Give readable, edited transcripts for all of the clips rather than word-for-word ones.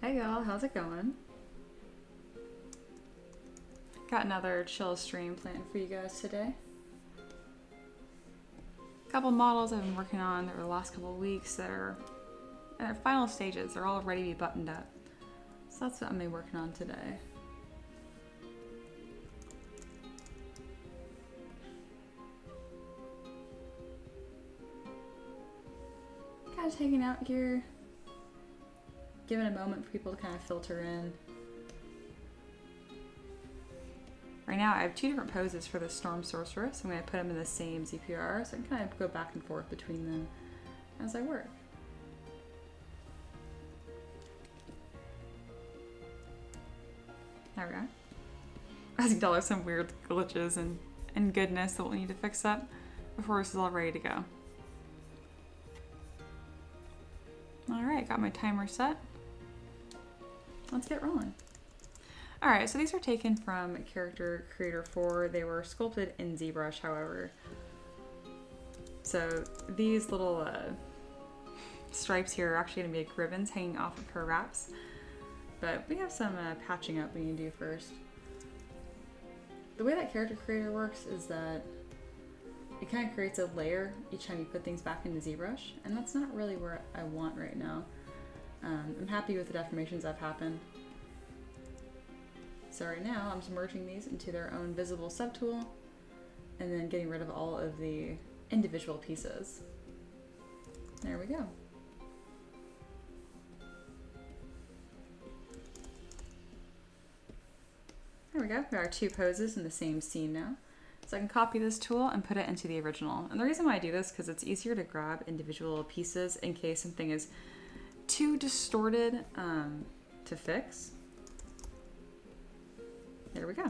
Hey y'all, how's it going? Got another chill stream planned for you guys today. A couple models I've been working on over the last couple of weeks that are in their final stages. They're all ready to be buttoned up. So that's what I'm gonna be working on today. Kind of hanging out here, giving a moment for people to kind of filter in. Right now I have two different poses for the Storm Sorceress. I'm going to put them in the same ZPR so I can kind of go back and forth between them as I work. There we go. As you can tell, there's some weird glitches and goodness that we'll need to fix up before this is all ready to go. Alright, got my timer set. Let's get rolling. Alright, so these are taken from Character Creator 4. They were sculpted in ZBrush, however. So these little stripes here are actually going to be like ribbons hanging off of her wraps. But we have some patching up we need to do first. The way that Character Creator works is that it kind of creates a layer each time you put things back into ZBrush, and that's not really where I want right now. I'm happy with the deformations that have happened. So right now I'm just merging these into their own visible subtool and then getting rid of all of the individual pieces. There we go. There we go. We got our two poses in the same scene now. So I can copy this tool and put it into the original. And the reason why I do this is because it's easier to grab individual pieces in case something is too distorted to fix. There we go.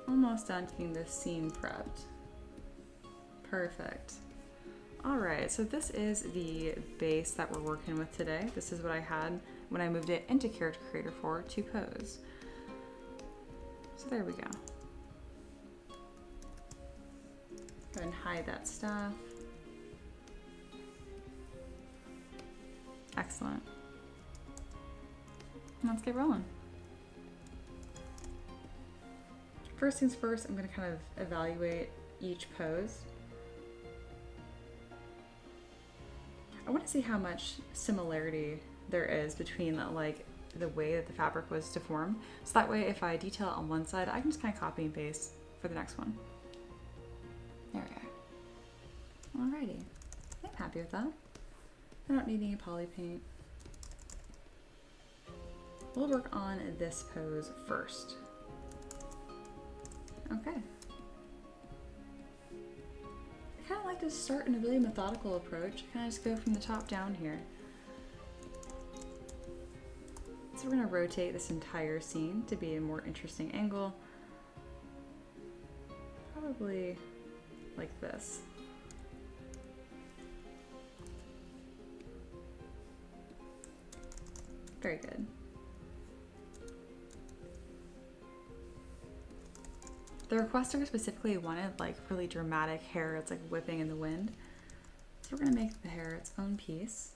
Almost done getting this scene prepped. Perfect. Alright, so this is the base that we're working with today. This is what I had when I moved it into Character Creator 4 to pose. So there we go. Go ahead and hide that stuff. Excellent. Let's get rolling. First things first, I'm going to kind of evaluate each pose. I want to see how much similarity there is between like the way that the fabric was to form. So that way if I detail it on one side, I can just kind of copy and paste for the next one. There we are. Alrighty. I'm happy with that. I don't need any poly paint. We'll work on this pose first. Okay. I kind of like to start in a really methodical approach. Kind of just go from the top down here. So we're going to rotate this entire scene to be a more interesting angle. Probably like this. Very good. The requester specifically wanted like really dramatic hair. It's like whipping in the wind. So we're gonna make the hair its own piece.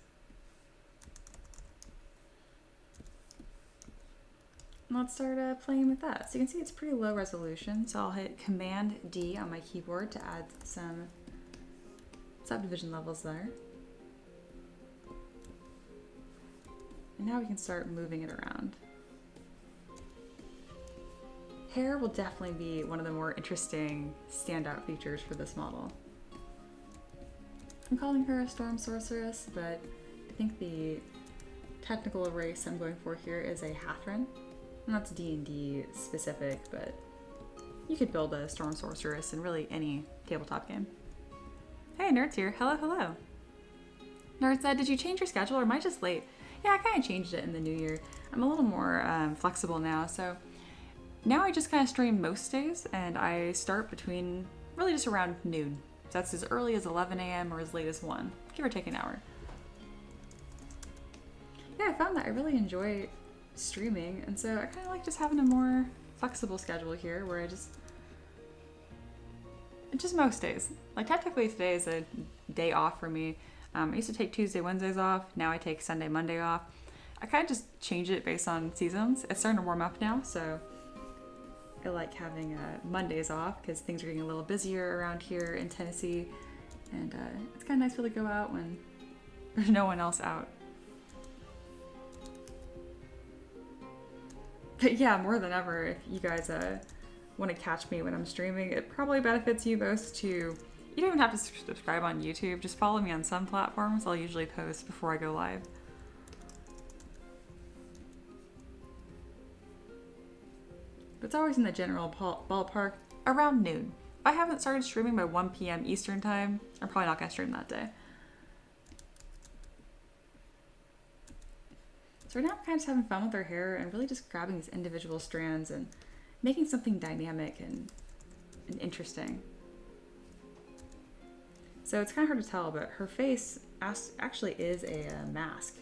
And let's start playing with that. So you can see it's pretty low resolution. So I'll hit Command D on my keyboard to add some subdivision levels there. And now we can start moving it around. Hair will definitely be one of the more interesting standout features for this model. I'm calling her a Storm Sorceress, but I think the technical race I'm going for here is a Hathran. And that's D&D specific, but you could build a Storm Sorceress in really any tabletop game. Hey, Nerd's here. Hello, hello. Nerd said, did you change your schedule or am I just late? Yeah, I kind of changed it in the new year. I'm a little more flexible now, so now I just kind of stream most days, and I start between really just around noon. So that's as early as 11 a.m. or as late as 1, give or take an hour. Yeah, I found that I really enjoy streaming, and so I kind of like just having a more flexible schedule here where I just just most days. Like technically today is a day off for me. I used to take Tuesday, Wednesdays off. Now I take Sunday, Monday off. I kind of just change it based on seasons. It's starting to warm up now, so I like having Mondays off because things are getting a little busier around here in Tennessee. And it's kind of nice to be able to go out when there's no one else out. But yeah, more than ever, if you guys want to catch me when I'm streaming, it probably benefits you most to, you don't even have to subscribe on YouTube, just follow me on some platforms. I'll usually post before I go live. But it's always in the general ballpark around noon. If I haven't started streaming by 1 p.m. Eastern time, I'm probably not going to stream that day. So right now I'm kind of just having fun with her hair and really just grabbing these individual strands and making something dynamic and interesting. So it's kind of hard to tell, but her face actually is a mask.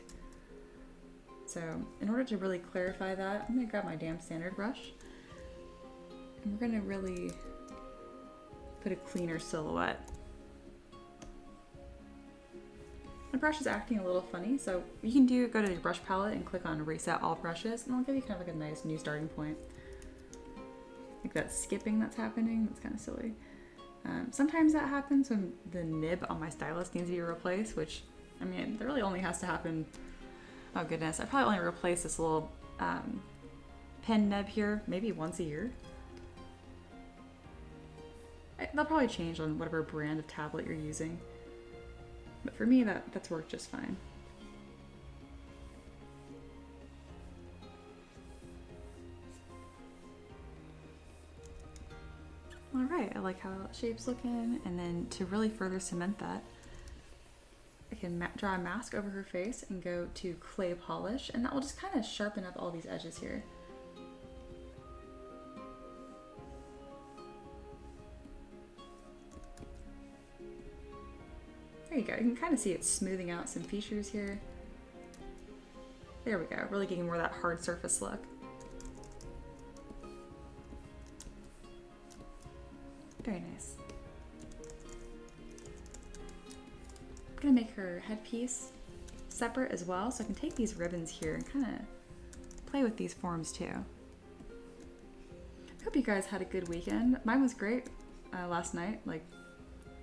So in order to really clarify that, I'm going to grab my damn standard brush. And we're going to really put a cleaner silhouette. My brush is acting a little funny, so you can go to your brush palette and click on reset all brushes, and it'll give you kind of like a nice new starting point. Like that skipping that's happening, that's kind of silly. Sometimes that happens when the nib on my stylus needs to be replaced, which, I mean, that really only has to happen, oh goodness, I probably only replace this little pen nib here maybe once a year. They'll probably change on whatever brand of tablet you're using. But for me, that's worked just fine. All right, I like how that shape's looking. And then to really further cement that, I can draw a mask over her face and go to clay polish, and that will just kind of sharpen up all these edges here. There you go, you can kind of see it smoothing out some features here. There we go, really getting more of that hard surface look. Very nice. I'm gonna make her headpiece separate as well, so I can take these ribbons here and kind of play with these forms too. Hope you guys had a good weekend. Mine was great last night. Like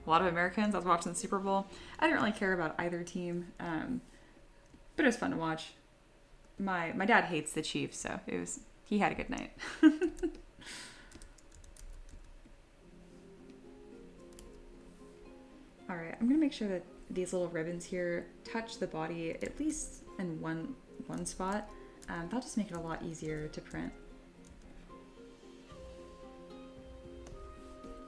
a lot of Americans, I was watching the Super Bowl. I didn't really care about either team, but it was fun to watch. My dad hates the Chiefs, so he had a good night. All right, I'm gonna make sure that these little ribbons here touch the body at least in one spot. That'll just make it a lot easier to print.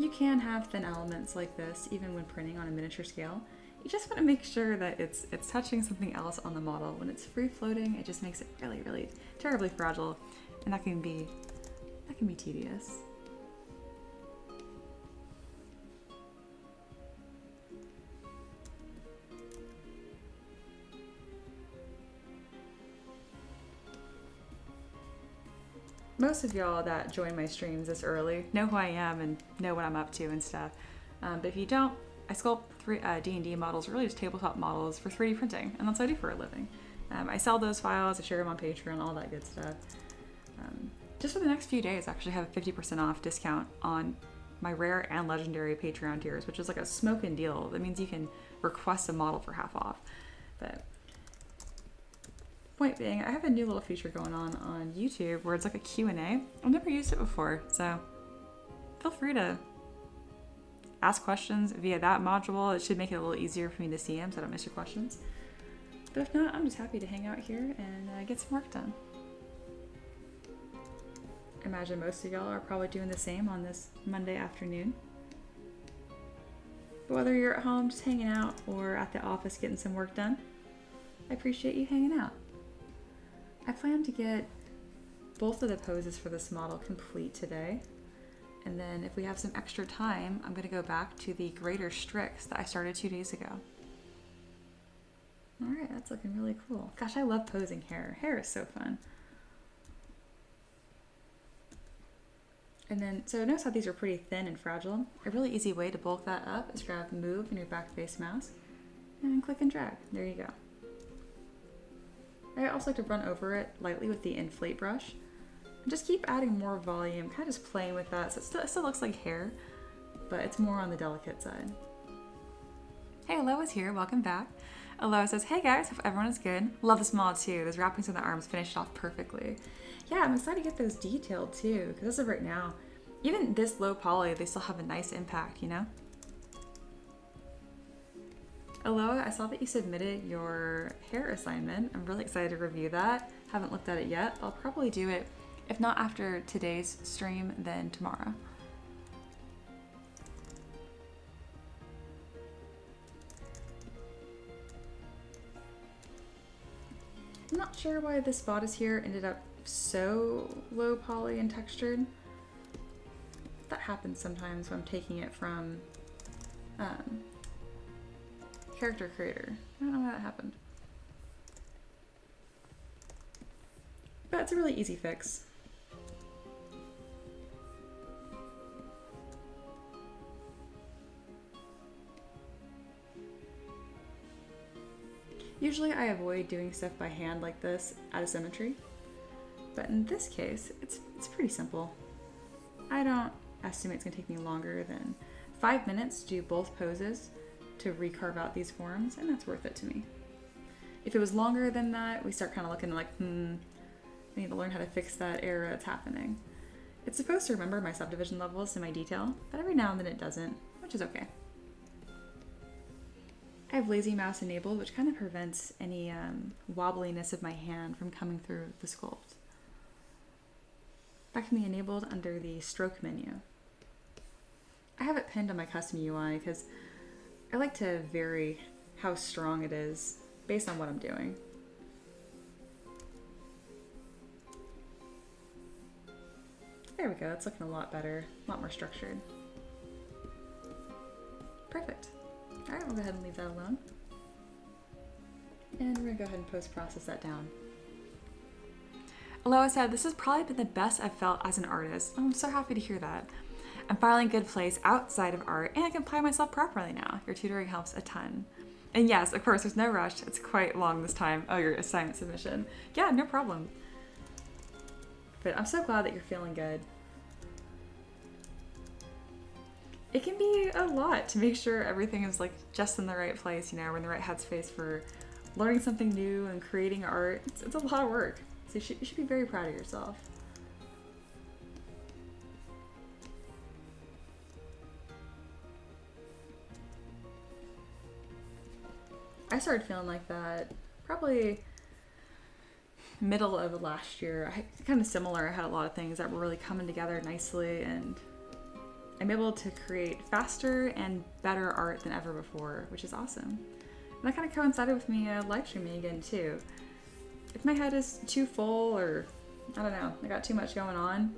You can have thin elements like this even when printing on a miniature scale. You just want to make sure that it's touching something else on the model. When it's free floating, it just makes it really, really terribly fragile, and that can be tedious. Most of y'all that join my streams this early know who I am and know what I'm up to and stuff. But if you don't, I sculpt D&D models, really just tabletop models for 3D printing, and that's what I do for a living. I sell those files, I share them on Patreon, all that good stuff. Just for the next few days, I actually have a 50% off discount on my rare and legendary Patreon tiers, which is like a smoking deal. That means you can request a model for half off. But point being, I have a new little feature going on YouTube where it's like a Q&A. I've never used it before, so feel free to ask questions via that module. It should make it a little easier for me to see them so I don't miss your questions. But if not, I'm just happy to hang out here and get some work done. I imagine most of y'all are probably doing the same on this Monday afternoon. But whether you're at home just hanging out or at the office getting some work done, I appreciate you hanging out. I plan to get both of the poses for this model complete today. And then if we have some extra time, I'm going to go back to the greater Strix that I started 2 days ago. All right, that's looking really cool. Gosh, I love posing hair. Hair is so fun. And then, so notice how these are pretty thin and fragile. A really easy way to bulk that up is grab Move in your back face mouse and click and drag. There you go. I also like to run over it lightly with the inflate brush. And just keep adding more volume, kind of just playing with that. So it still looks like hair, but it's more on the delicate side. Hey, Aloha's here, welcome back. Aloha says, hey guys, hope everyone is good. Love this mod too. Those wrappings on the arms finished off perfectly. Yeah, I'm excited to get those detailed too, because as of right now, even this low poly, they still have a nice impact, you know? Aloha, I saw that you submitted your hair assignment. I'm really excited to review that. Haven't looked at it yet. I'll probably do it, if not after today's stream, then tomorrow. I'm not sure why this bodice here ended up so low poly and textured. That happens sometimes when I'm taking it from character creator. I don't know why that happened. But it's a really easy fix. Usually I avoid doing stuff by hand like this out of symmetry, but in this case, it's pretty simple. I don't estimate it's gonna take me longer than 5 minutes to do both poses to recarve out these forms, and that's worth it to me. If it was longer than that, we start kind of looking like, I need to learn how to fix that error that's happening. It's supposed to remember my subdivision levels and my detail, but every now and then it doesn't, which is okay. I have lazy mouse enabled, which kind of prevents any wobbliness of my hand from coming through the sculpt. That can be enabled under the stroke menu. I have it pinned on my custom UI because I like to vary how strong it is based on what I'm doing. There we go, it's looking a lot better, a lot more structured. Perfect. All right, we'll go ahead and leave that alone. And we're gonna go ahead and post-process that down. Aloha said, this has probably been the best I've felt as an artist. Oh, I'm so happy to hear that. I'm finally in a good place outside of art and I can apply myself properly now. Your tutoring helps a ton. And yes, of course, there's no rush. It's quite long this time. Oh, your assignment submission. Yeah, no problem. But I'm so glad that you're feeling good. It can be a lot to make sure everything is like just in the right place, you know, we're in the right headspace for learning something new and creating art. It's a lot of work. So you should be very proud of yourself. I started feeling like that probably middle of last year. Kind of similar. I had a lot of things that were really coming together nicely and I'm able to create faster and better art than ever before, which is awesome. And that kind of coincided with me live streaming again too. If my head is too full or, I don't know, I got too much going on,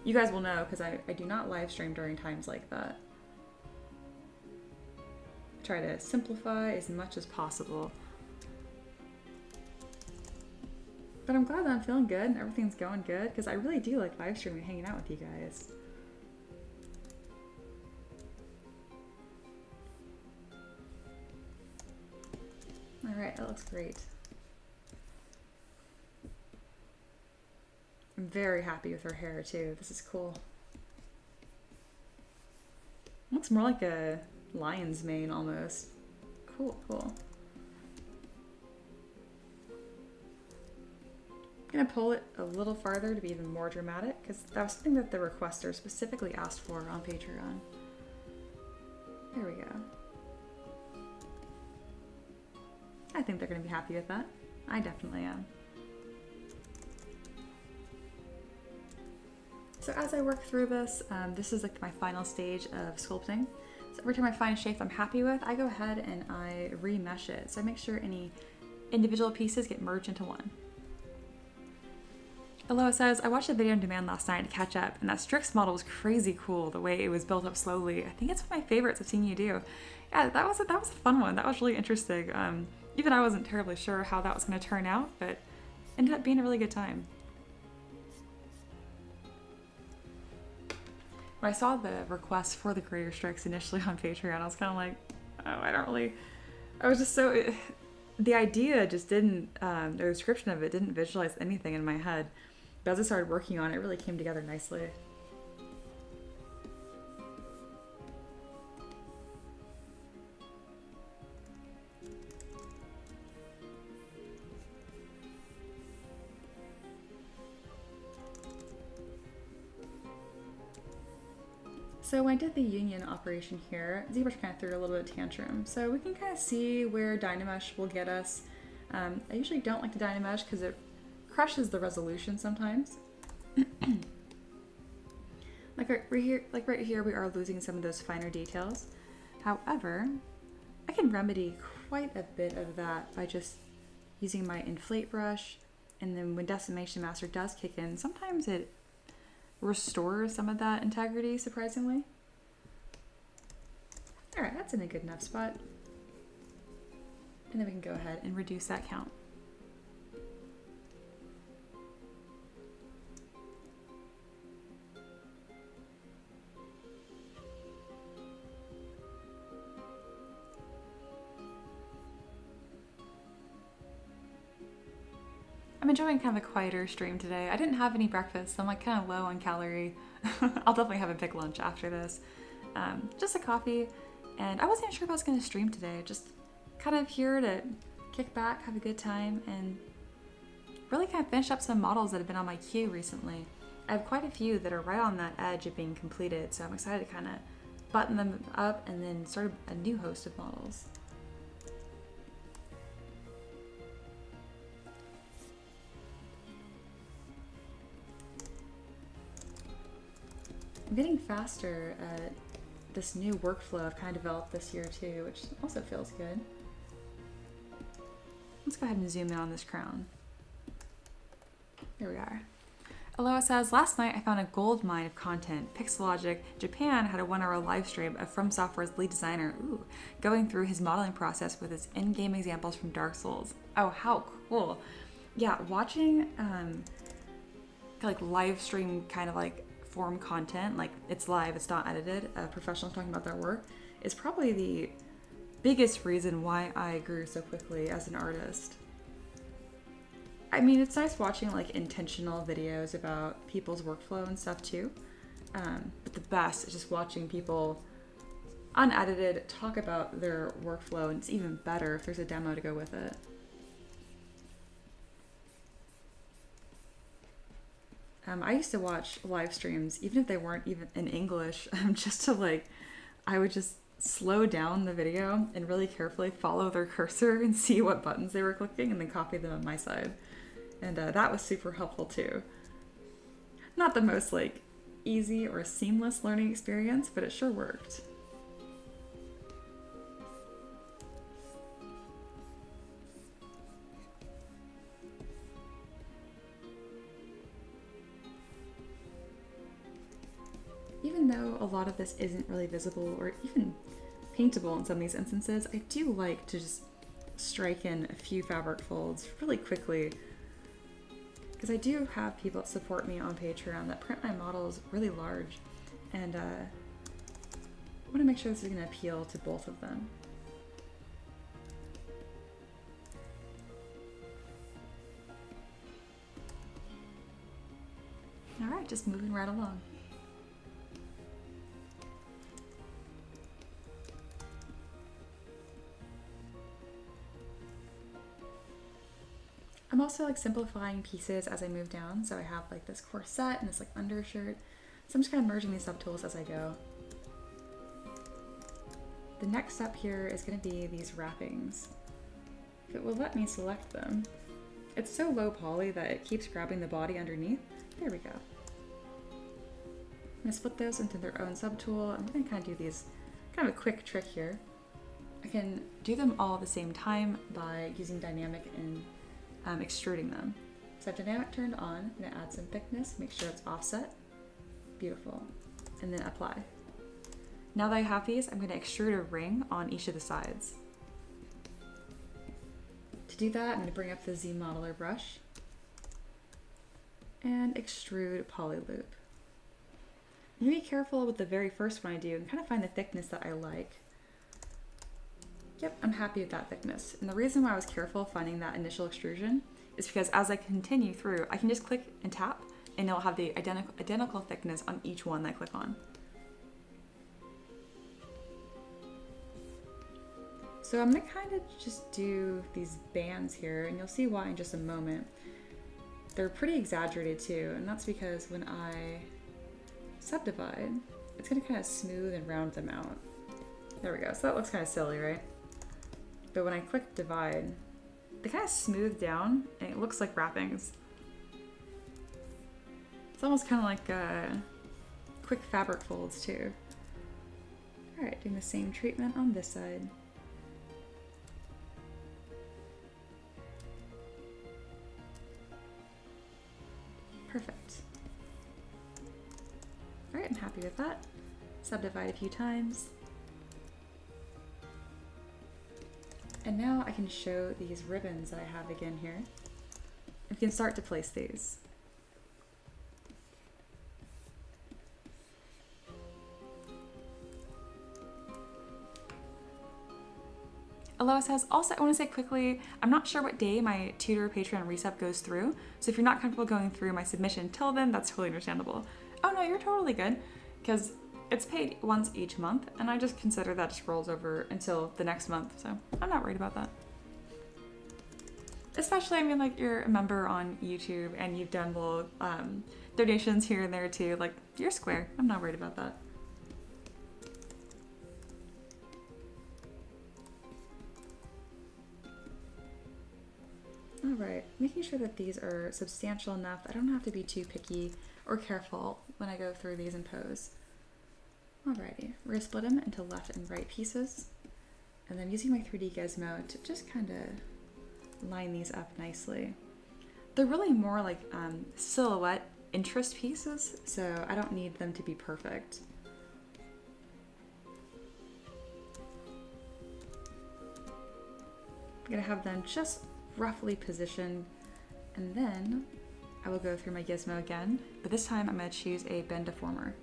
you guys will know because I do not live stream during times like that. I try to simplify as much as possible. But I'm glad that I'm feeling good and everything's going good because I really do like live streaming and hanging out with you guys. Alright, that looks great. I'm very happy with her hair too. This is cool. Looks more like a lion's mane almost. Cool, cool. I'm gonna pull it a little farther to be even more dramatic because that was something that the requester specifically asked for on Patreon. There we go. I think they're gonna be happy with that. I definitely am. So as I work through this, this is like my final stage of sculpting. So every time I find a shape I'm happy with, I go ahead and I remesh it. So I make sure any individual pieces get merged into one. Aloha says, I watched a video on demand last night to catch up, and that Strix model was crazy cool, the way it was built up slowly. I think it's one of my favorites I've seen you do. Yeah, that was a fun one. That was really interesting. Even I wasn't terribly sure how that was going to turn out, but ended up being a really good time. When I saw the request for the greater strokes initially on Patreon, I was kind of like, oh, I don't really. I was just so. The idea just didn't. The description of it didn't visualize anything in my head. But as I started working on it, it really came together nicely. So when I did the union operation here, ZBrush kind of threw a little bit of tantrum. So we can kind of see where Dynamesh will get us. I usually don't like the Dynamesh because it crushes the resolution sometimes. like right here, we are losing some of those finer details. However, I can remedy quite a bit of that by just using my inflate brush. And then when Decimation Master does kick in, sometimes it restores some of that integrity, surprisingly. Alright, that's in a good enough spot. And then we can go ahead and reduce that count. I'm enjoying kind of a quieter stream today. I didn't have any breakfast, so I'm like kind of low on calorie. I'll definitely have a big lunch after this. Just a coffee, and I wasn't sure if I was going to stream today. Just kind of here to kick back, have a good time, and really kind of finish up some models that have been on my queue recently. I have quite a few that are right on that edge of being completed, so I'm excited to kind of button them up and then start a new host of models. I'm getting faster at this new workflow I've kind of developed this year too, which also feels good. Let's go ahead and zoom in on this crown. There we are. Aloha says, last night I found a gold mine of content. Pixelogic Japan had a 1-hour live stream of From Software's lead designer, going through his modeling process with his in-game examples from Dark Souls. Oh, how cool. Yeah, watching like live stream kind of like form content, like it's live, it's not edited, professionals talking about their work, is probably the biggest reason why I grew so quickly as an artist. I mean, it's nice watching like intentional videos about people's workflow and stuff too, but the best is just watching people unedited talk about their workflow, and it's even better if there's a demo to go with it. I used to watch live streams, even if they weren't even in English, just to like, I would just slow down the video and really carefully follow their cursor and see what buttons they were clicking and then copy them on my side. And that was super helpful too. Not the most like easy or seamless learning experience, but it sure worked. Even though a lot of this isn't really visible or even paintable in some of these instances, I do like to just strike in a few fabric folds really quickly, because I do have people that support me on Patreon that print my models really large, and I want to make sure this is going to appeal to both of them. Alright, just moving right along. I'm also like simplifying pieces as I move down, so I have like this corset and this like undershirt. So I'm just kind of merging these subtools as I go. The next step here is going to be these wrappings. If it will let me select them. It's so low poly that it keeps grabbing the body underneath. There we go. I'm going to split those into their own subtool. I'm going to kind of do these, kind of a quick trick here. I can do them all at the same time by using dynamic and extruding them. So I have dynamic turned on, I'm going to add some thickness, make sure it's offset. Beautiful. And then apply. Now that I have these, I'm going to extrude a ring on each of the sides. To do that, I'm going to bring up the Z Modeler brush and extrude poly loop. I'm gonna be careful with the very first one I do and kind of find the thickness that I like. Yep, I'm happy with that thickness. And the reason why I was careful finding that initial extrusion is because as I continue through, I can just click and tap and it'll have the identical thickness on each one that I click on. So I'm gonna kind of just do these bands here, and you'll see why in just a moment. They're pretty exaggerated too, and that's because when I subdivide, it's gonna kind of smooth and round them out. There we go, so that looks kind of silly, right? But when I click divide, they kind of smooth down, and it looks like wrappings. It's almost kind of like quick fabric folds too. All right, doing the same treatment on this side. Perfect. All right, I'm happy with that. Subdivide a few times. And now I can show these ribbons that I have again here. We can start to place these. Aloha says, also I want to say quickly, I'm not sure what day my tutor Patreon resub goes through, so if you're not comfortable going through my submission till then, that's totally understandable. Oh no, you're totally good, because it's paid once each month, and I just consider that just rolls over until the next month, so I'm not worried about that. Especially, I mean, like, you're a member on YouTube, and you've done little donations here and there too, like, you're square. I'm not worried about that. All right, making sure that these are substantial enough. I don't have to be too picky or careful when I go through these in pose. Alrighty, we're gonna split them into left and right pieces. And then using my 3D gizmo to just kind of line these up nicely. They're really more like silhouette interest pieces, so I don't need them to be perfect. I'm gonna have them just roughly positioned, and then I will go through my gizmo again, but this time I'm going to choose a bend deformer.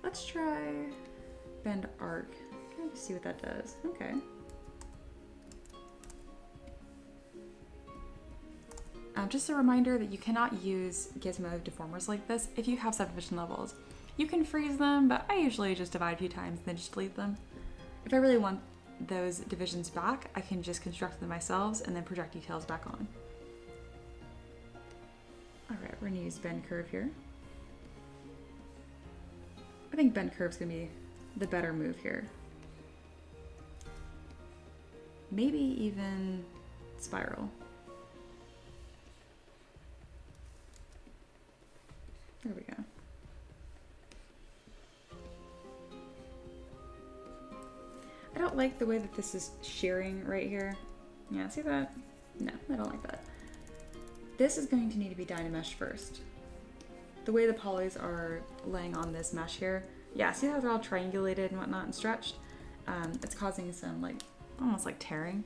Let's try bend arc. Kind of see what that does. Okay. Just a reminder that you cannot use gizmo deformers like this if you have subdivision levels. You can freeze them, but I usually just divide a few times and then just delete them. If I really want those divisions back, I can just construct them myself and then project details back on. All right, we're gonna use bend curve here. I think bend curve's gonna be the better move here. Maybe even spiral. There we go. I don't like the way that this is shearing right here. Yeah, see that? No, I don't like that. This is going to need to be Dynameshed first. The way the polys are laying on this mesh here, yeah, see how they're all triangulated and whatnot and stretched? It's causing some like, almost like tearing.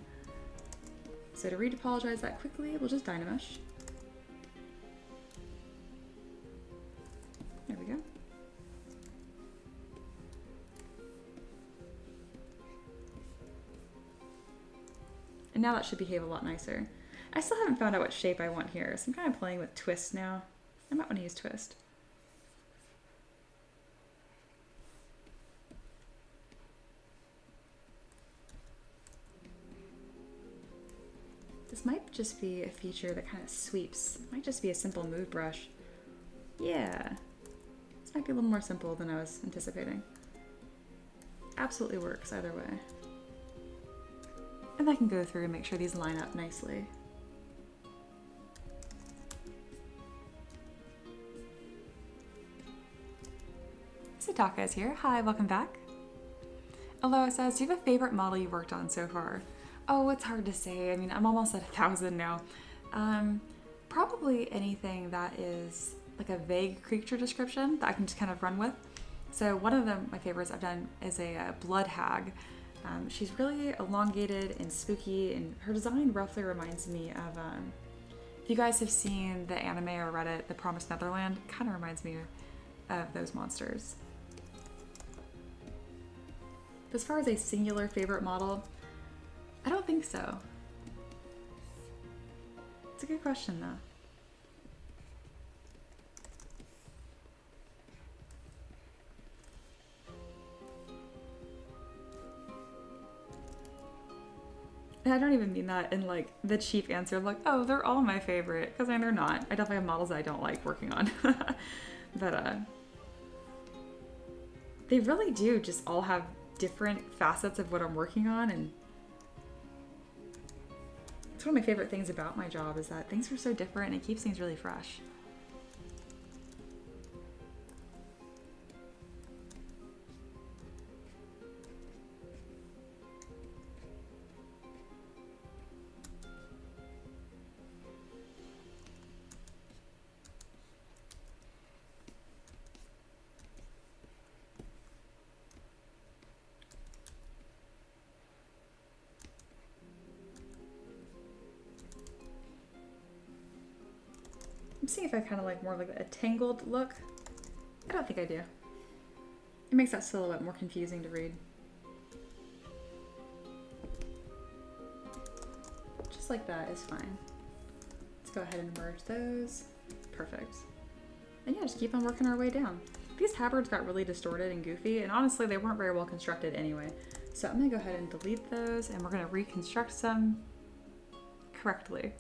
So to retopologize that quickly, we'll just Dynamesh. There we go. And now that should behave a lot nicer. I still haven't found out what shape I want here, so I'm kind of playing with twist now. I might want to use twist. This might just be a feature that kind of sweeps. It might just be a simple move brush. Yeah. This might be a little more simple than I was anticipating. Absolutely works either way. And I can go through and make sure these line up nicely. Sitaka is here. Hi, welcome back. Aloha says, do you have a favorite model you worked on so far? Oh, it's hard to say. I mean, I'm almost at 1,000 now. Probably anything that is like a vague creature description that I can just kind of run with. So one of my favorites I've done is a blood hag. She's really elongated and spooky, and her design roughly reminds me of, if you guys have seen the anime or read it, The Promised Netherland, kind of reminds me of those monsters. As far as a singular favorite model, I don't think so. It's a good question though. And I don't even mean that in like the cheap answer of like, oh, they're all my favorite, because they're not. I definitely have models that I don't like working on. But they really do just all have different facets of what I'm working on, and it's one of my favorite things about my job is that things are so different and it keeps things really fresh. I'm seeing if I kind of like more like a tangled look. I don't think I do. It makes that silhouette more confusing to read. Just like that is fine. Let's go ahead and merge those. Perfect. And yeah, just keep on working our way down. These tabards got really distorted and goofy, and honestly, they weren't very well constructed anyway. So I'm gonna go ahead and delete those, and we're gonna reconstruct some correctly.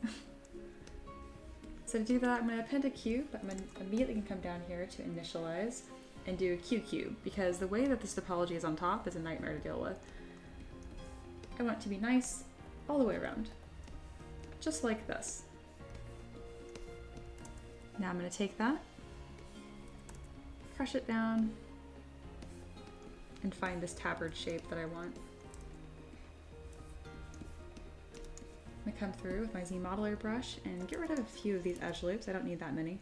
So to do that, I'm going to append a cube, but I'm going to immediately come down here to initialize and do a Q cube, because the way that this topology is on top is a nightmare to deal with. I want it to be nice all the way around, just like this. Now I'm going to take that, crush it down, and find this tabard shape that I want. I'm going to come through with my Z modeler brush and get rid of a few of these edge loops. I don't need that many.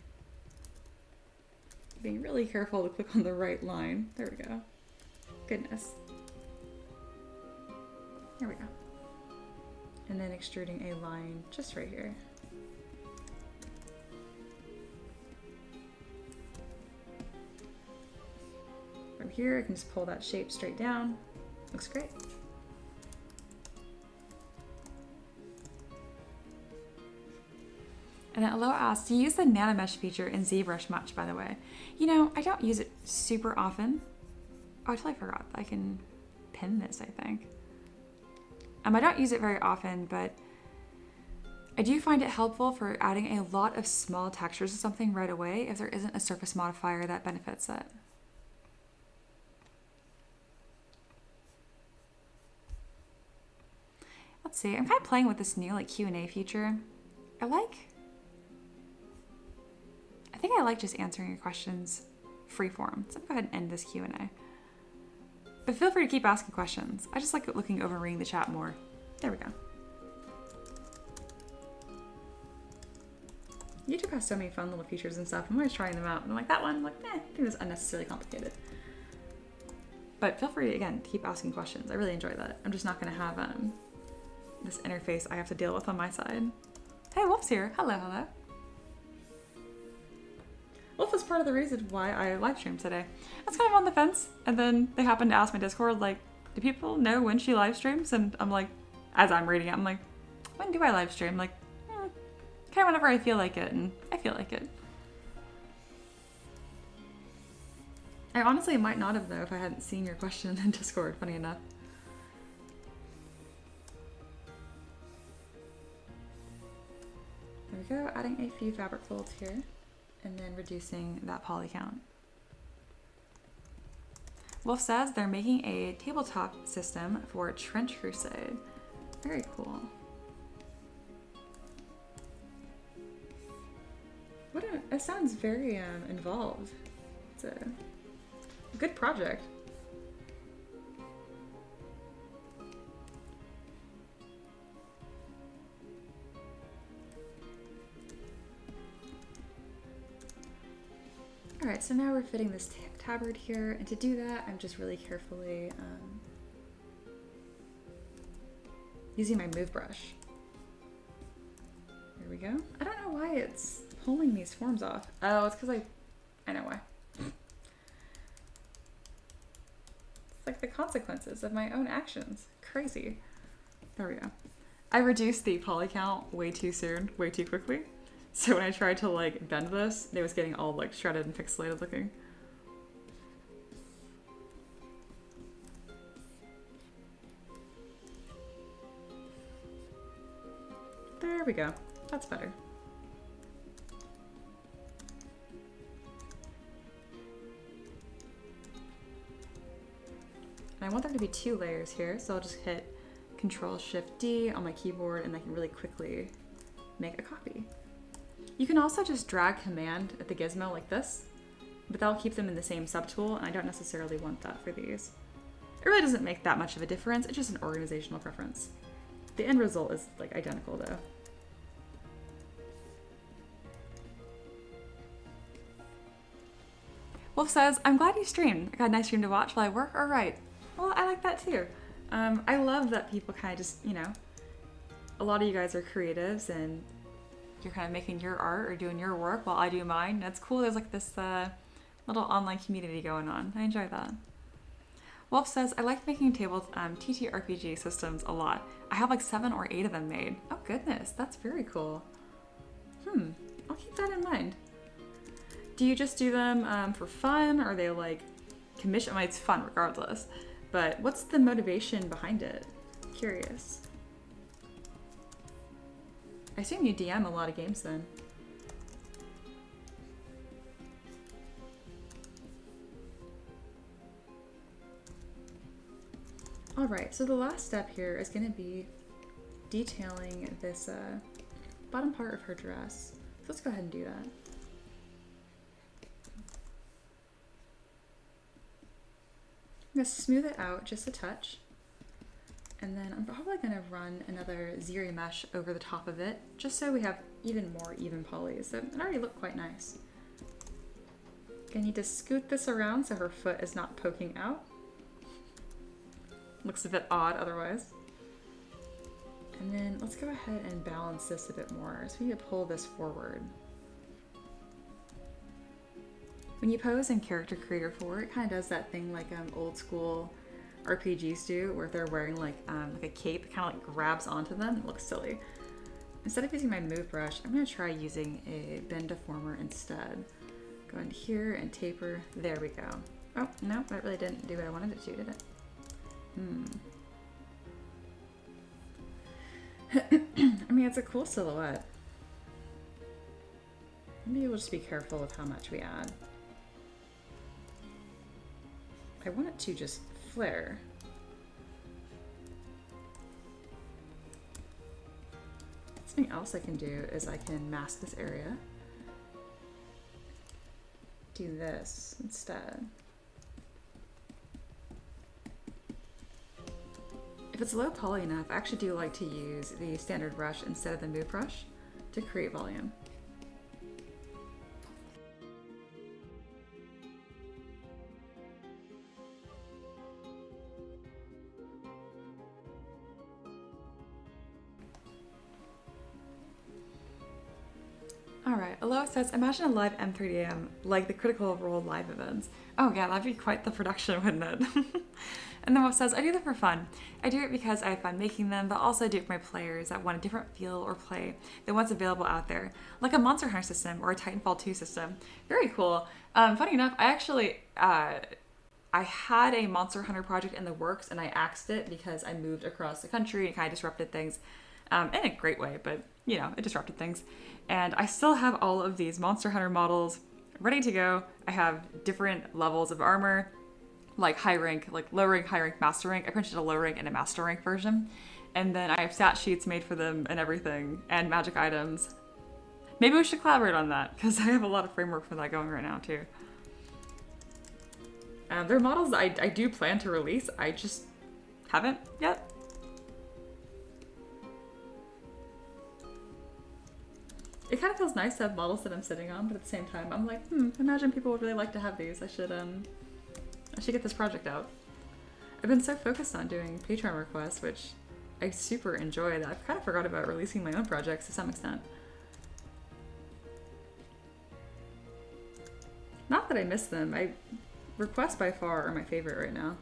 Being really careful to click on the right line. There we go. Goodness. There we go. And then extruding a line just right here. From here, I can just pull that shape straight down. Looks great. And then Aloha asks, do you use the nanomesh feature in ZBrush much, by the way? You know, I don't use it super often. Oh, I totally forgot. I can pin this, I think. I don't use it very often, but I do find it helpful for adding a lot of small textures to something right away if there isn't a surface modifier that benefits it. Let's see, I'm kind of playing with this new like Q&A feature. I think I like just answering your questions freeform. So I'll go ahead and end this Q&A. But feel free to keep asking questions. I just like looking over and reading the chat more. There we go. YouTube has so many fun little features and stuff. I'm always trying them out. And I'm like, that one, I'm like, I think that's unnecessarily complicated. But feel free, again, to keep asking questions. I really enjoy that. I'm just not going to have this interface I have to deal with on my side. Hey, Wolf's here. Hello, hello. Wolf was part of the reason why I live streamed today. I was kind of on the fence, and then they happened to ask my Discord, like, do people know when she live streams? And I'm like, as I'm reading it, I'm like, when do I live stream? Like, kind of whenever I feel like it, and I feel like it. I honestly might not have, though, if I hadn't seen your question in Discord, funny enough. There we go, adding a few fabric folds here. And then reducing that poly count. Wolf says they're making a tabletop system for Trench Crusade. Very cool. It sounds very involved. It's a good project. Alright, so now we're fitting this tabard here, and to do that, I'm just really carefully using my move brush. There we go. I don't know why it's pulling these forms off. Oh, it's because I know why. the consequences of my own actions. Crazy. There we go. I reduced the poly count way too soon, way too quickly. So when I tried to like bend this, it was getting all like shredded and pixelated looking. There we go. That's better. And I want there to be 2 layers here, so I'll just hit Control-Shift-D on my keyboard and I can really quickly make a copy. You can also just drag Command at the gizmo like this, but that'll keep them in the same subtool, and I don't necessarily want that for these. It really doesn't make that much of a difference, it's just an organizational preference. The end result is like identical though. Wolf says, I'm glad you streamed. I got a nice stream to watch while I work or write. Well, I like that too. I love that people kind of just, you know, a lot of you guys are creatives and you're kind of making your art or doing your work while I do mine. That's cool. There's like this little online community going on. I enjoy that. Wolf says, I like making tables TTRPG systems a lot. I have like 7 or 8 of them made. Oh goodness, that's very cool. I'll keep that in mind. Do you just do them for fun? Or are they like commission? Well, it's fun regardless. But what's the motivation behind it? Curious. I assume you DM a lot of games then. Alright, so the last step here is going to be detailing this bottom part of her dress. So let's go ahead and do that. I'm going to smooth it out just a touch. And then I'm probably going to run another Ziri mesh over the top of it, just so we have even more even polys. So it already looked quite nice. I need to scoot this around so her foot is not poking out. Looks a bit odd otherwise. And then let's go ahead and balance this a bit more. So we need to pull this forward. When you pose in Character Creator 4, it kind of does that thing like old school RPGs do, where they're wearing like a cape, it kind of like grabs onto them. It looks silly. Instead of using my move brush, I'm going to try using a bend deformer instead. Go in here and taper. There we go. Oh, no, that really didn't do what I wanted it to, did it? I mean, it's a cool silhouette. Maybe we'll just be careful with how much we add. I want it to just flare. Something else I can do is I can mask this area. Do this instead. If it's low poly enough, I actually do like to use the standard brush instead of the move brush to create volume. Alright, Aloha says, imagine a live M3DM like the Critical Role live events. Oh yeah, that'd be quite the production, wouldn't it? And then Wolf says, I do them for fun. I do it because I have fun making them, but also I do it for my players that want a different feel or play than what's available out there. Like a Monster Hunter system or a Titanfall 2 system. Very cool. Funny enough, I actually, I had a Monster Hunter project in the works and I axed it because I moved across the country and kind of disrupted things. In a great way, but you know, it disrupted things. And I still have all of these Monster Hunter models ready to go. I have different levels of armor, like high rank, like low rank, high rank, master rank. I printed a low rank and a master rank version. And then I have stat sheets made for them and everything, and magic items. Maybe we should collaborate on that, because I have a lot of framework for that going right now too. They're models that I do plan to release, I just haven't yet. It kind of feels nice to have models that I'm sitting on, but at the same time, I'm like, imagine people would really like to have these. I should get this project out. I've been so focused on doing Patreon requests, which I super enjoy, that I've kind of forgot about releasing my own projects to some extent. Not that I miss them. Requests by far are my favorite right now.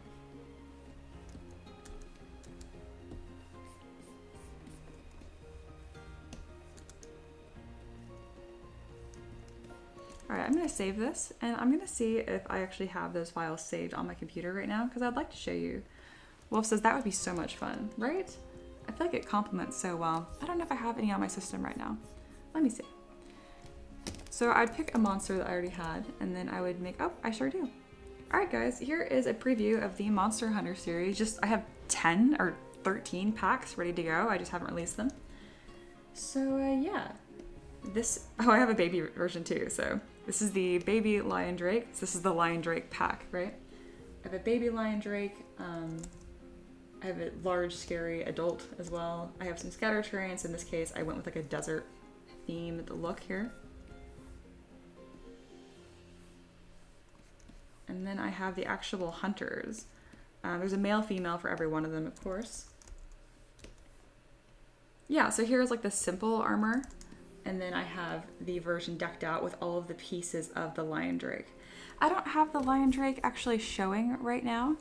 All right, I'm gonna save this and I'm gonna see if I actually have those files saved on my computer right now because I'd like to show you. Wolf says that would be so much fun, right? I feel like it complements so well. I don't know if I have any on my system right now. Let me see. So I'd pick a monster that I already had and then I would make, oh, I sure do. All right, guys, here is a preview of the Monster Hunter series. I have 10 or 13 packs ready to go. I just haven't released them. So yeah, oh, I have a baby version too. So this is the baby lion drake. So this is the lion drake pack, right? I have a baby lion drake. I have a large, scary adult as well. I have some scatter terrains. In this case, I went with like a desert themed look here. And then I have the actual hunters. There's a male, female for every one of them, of course. Yeah, so here's like the simple armor. And then I have the version decked out with all of the pieces of the lion drake. I don't have the lion drake actually showing right now.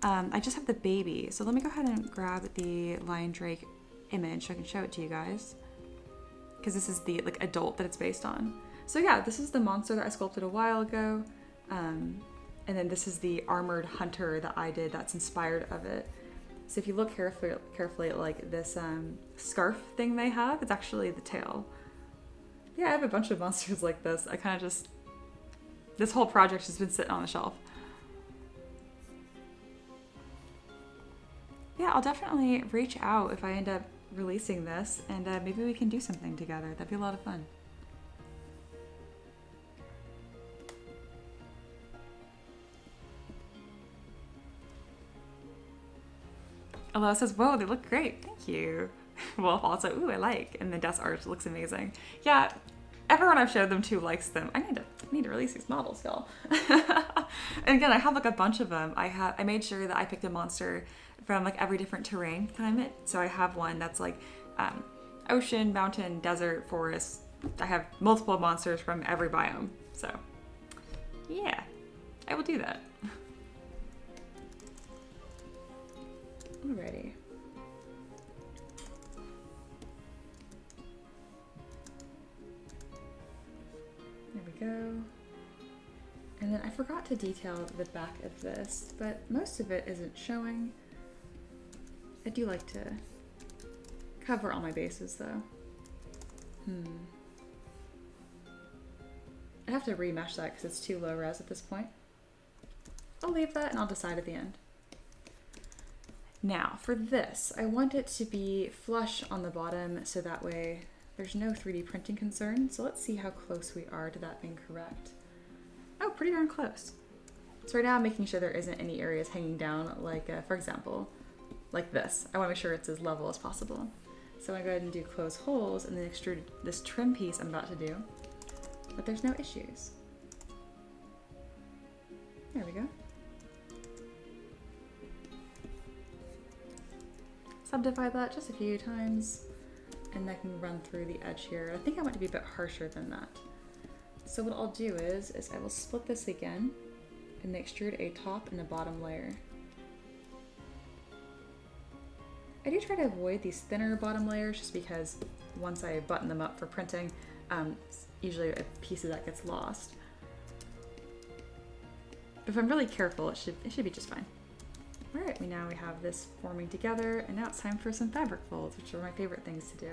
I just have the baby. So let me go ahead and grab the lion drake image so I can show it to you guys. Because this is the like adult that it's based on. So yeah, this is the monster that I sculpted a while ago. And then this is the armored hunter that I did that's inspired of it. So if you look carefully at like this scarf thing they have, it's actually the tail. Yeah, I have a bunch of monsters like this. I kind of just, this whole project has been sitting on the shelf. Yeah, I'll definitely reach out if I end up releasing this and maybe we can do something together. That'd be a lot of fun. Aloha says, whoa, they look great. Thank you. Wolf also, ooh, I like. And the desk art looks amazing. Yeah, everyone I've showed them to likes them. I need to release these models, y'all. And again, I have like a bunch of them. I made sure that I picked a monster from like every different terrain climate. So I have one that's like ocean, mountain, desert, forest. I have multiple monsters from every biome. So yeah, I will do that. Alrighty. There we go. And then I forgot to detail the back of this, but most of it isn't showing. I do like to cover all my bases though. I have to remesh that because it's too low res at this point. I'll leave that and I'll decide at the end. Now for this, I want it to be flush on the bottom so that way there's no 3D printing concern. So let's see how close we are to that being correct. Oh, pretty darn close. So right now I'm making sure there isn't any areas hanging down like, for example, like this. I want to make sure it's as level as possible. So I'm going to go ahead and do close holes and then extrude this trim piece I'm about to do. But there's no issues. There we go. Subdivide that just a few times and I can run through the edge here. I think I want to be a bit harsher than that. So what I'll do is I will split this again and extrude a top and a bottom layer. I do try to avoid these thinner bottom layers just because once I button them up for printing, usually a piece of that gets lost. But if I'm really careful, it should be just fine. All right, now we have this forming together, and now it's time for some fabric folds, which are my favorite things to do.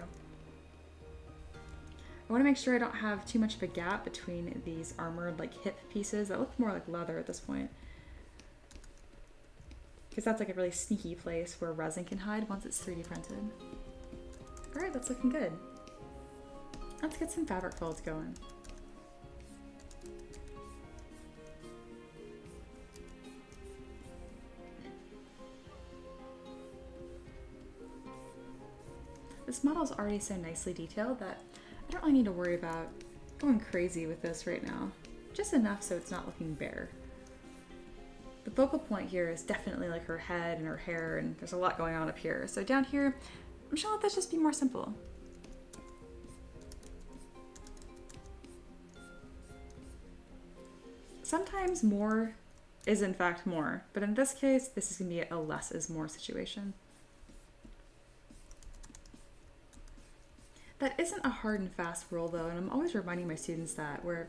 I want to make sure I don't have too much of a gap between these armored like hip pieces that look more like leather at this point. Because that's like a really sneaky place where resin can hide once it's 3D printed. All right, that's looking good. Let's get some fabric folds going. This model is already so nicely detailed that I don't really need to worry about going crazy with this right now. Just enough so it's not looking bare. The focal point here is definitely like her head and her hair, and there's a lot going on up here. So down here, I'm just gonna let this just be more simple. Sometimes more is in fact more, but in this case, this is gonna be a less is more situation. That isn't a hard and fast rule though, and I'm always reminding my students that where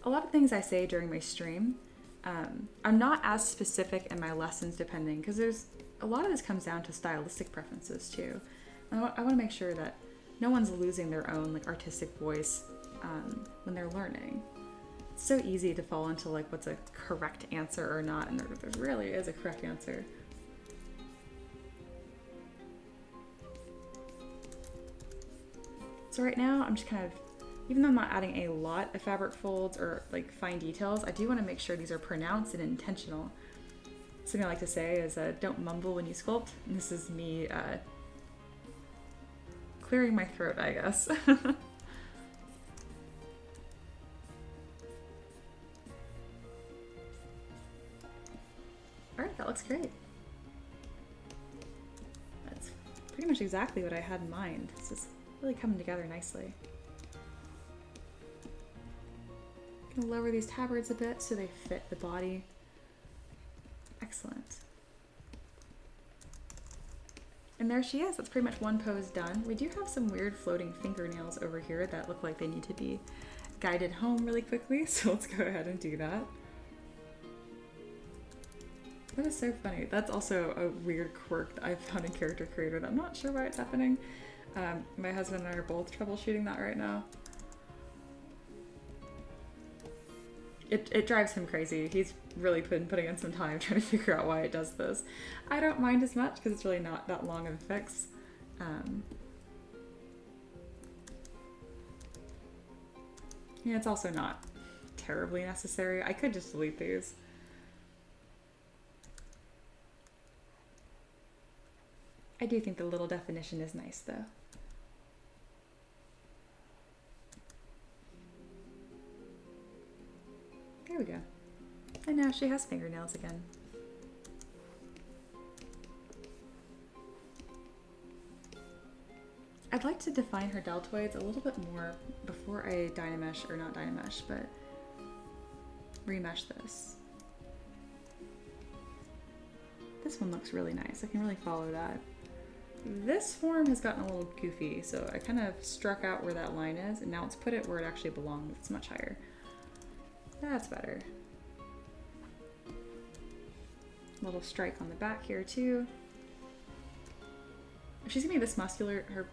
a lot of things I say during my stream, I'm not as specific in my lessons depending, because there's a lot of this comes down to stylistic preferences too. I want to make sure that no one's losing their own like artistic voice when they're learning. It's so easy to fall into like what's a correct answer or not, and there really is a correct answer. So right now I'm just kind of, even though I'm not adding a lot of fabric folds or like fine details, I do want to make sure these are pronounced and intentional. Something I like to say is don't mumble when you sculpt. And this is me clearing my throat, I guess. Alright, that looks great. That's pretty much exactly what I had in mind. This is really coming together nicely. Gonna lower these tabards a bit so they fit the body. Excellent. And there she is. That's pretty much one pose done. We do have some weird floating fingernails over here that look like they need to be guided home really quickly, so let's go ahead and do that. That is so funny. That's also a weird quirk that I found in Character Creator that I'm not sure why it's happening. My husband and I are both troubleshooting that right now. It drives him crazy. He's really been putting in some time trying to figure out why it does this. I don't mind as much because it's really not that long of a fix. Yeah, it's also not terribly necessary. I could just delete these. I do think the little definition is nice though. There we go. And now she has fingernails again. I'd like to define her deltoids a little bit more before I dynamesh, or not dynamesh, but remesh this. This one looks really nice. I can really follow that. This form has gotten a little goofy, so I kind of struck out where that line is, and now let's put it where it actually belongs. It's much higher. That's better. Little strike on the back here too. If she's gonna be this muscular, her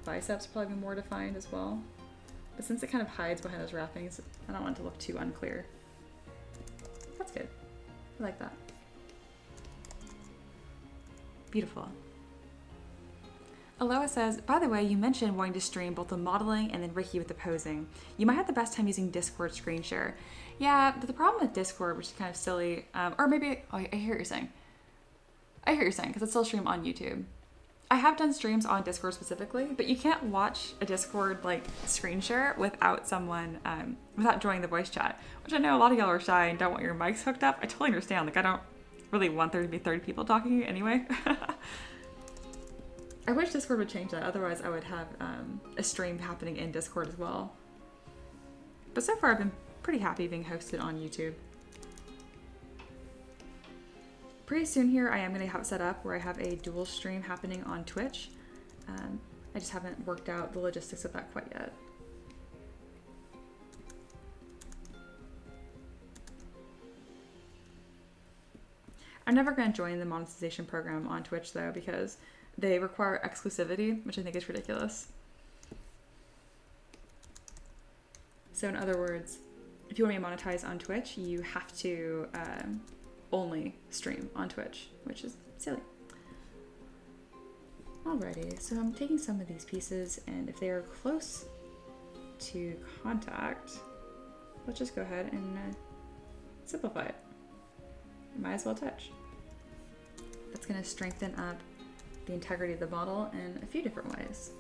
biceps probably be more defined as well. But since it kind of hides behind those wrappings, I don't want it to look too unclear. That's good. I like that. Beautiful. Aloha says, by the way, you mentioned wanting to stream both the modeling and then Ricky with the posing. You might have the best time using Discord screen share. Yeah, but the problem with Discord, which is kind of silly, or maybe, oh, I hear what you're saying. I hear what you're saying, because it's still stream on YouTube. I have done streams on Discord specifically, but you can't watch a Discord like screen share without someone, without joining the voice chat, which I know a lot of y'all are shy and don't want your mics hooked up. I totally understand. Like, I don't really want there to be 30 people talking anyway. I wish Discord would change that. Otherwise, I would have a stream happening in Discord as well. But so far, I've been pretty happy being hosted on YouTube. Pretty soon here, I am going to have it set up where I have a dual stream happening on Twitch. I just haven't worked out the logistics of that quite yet. I'm never going to join the monetization program on Twitch though, because they require exclusivity, which I think is ridiculous. So in other words, if you want to be monetized on Twitch, you have to only stream on Twitch, which is silly. Alrighty, so I'm taking some of these pieces, and if they are close to contact, let's just go ahead and simplify it. Might as well touch. That's going to strengthen up the integrity of the model in a few different ways.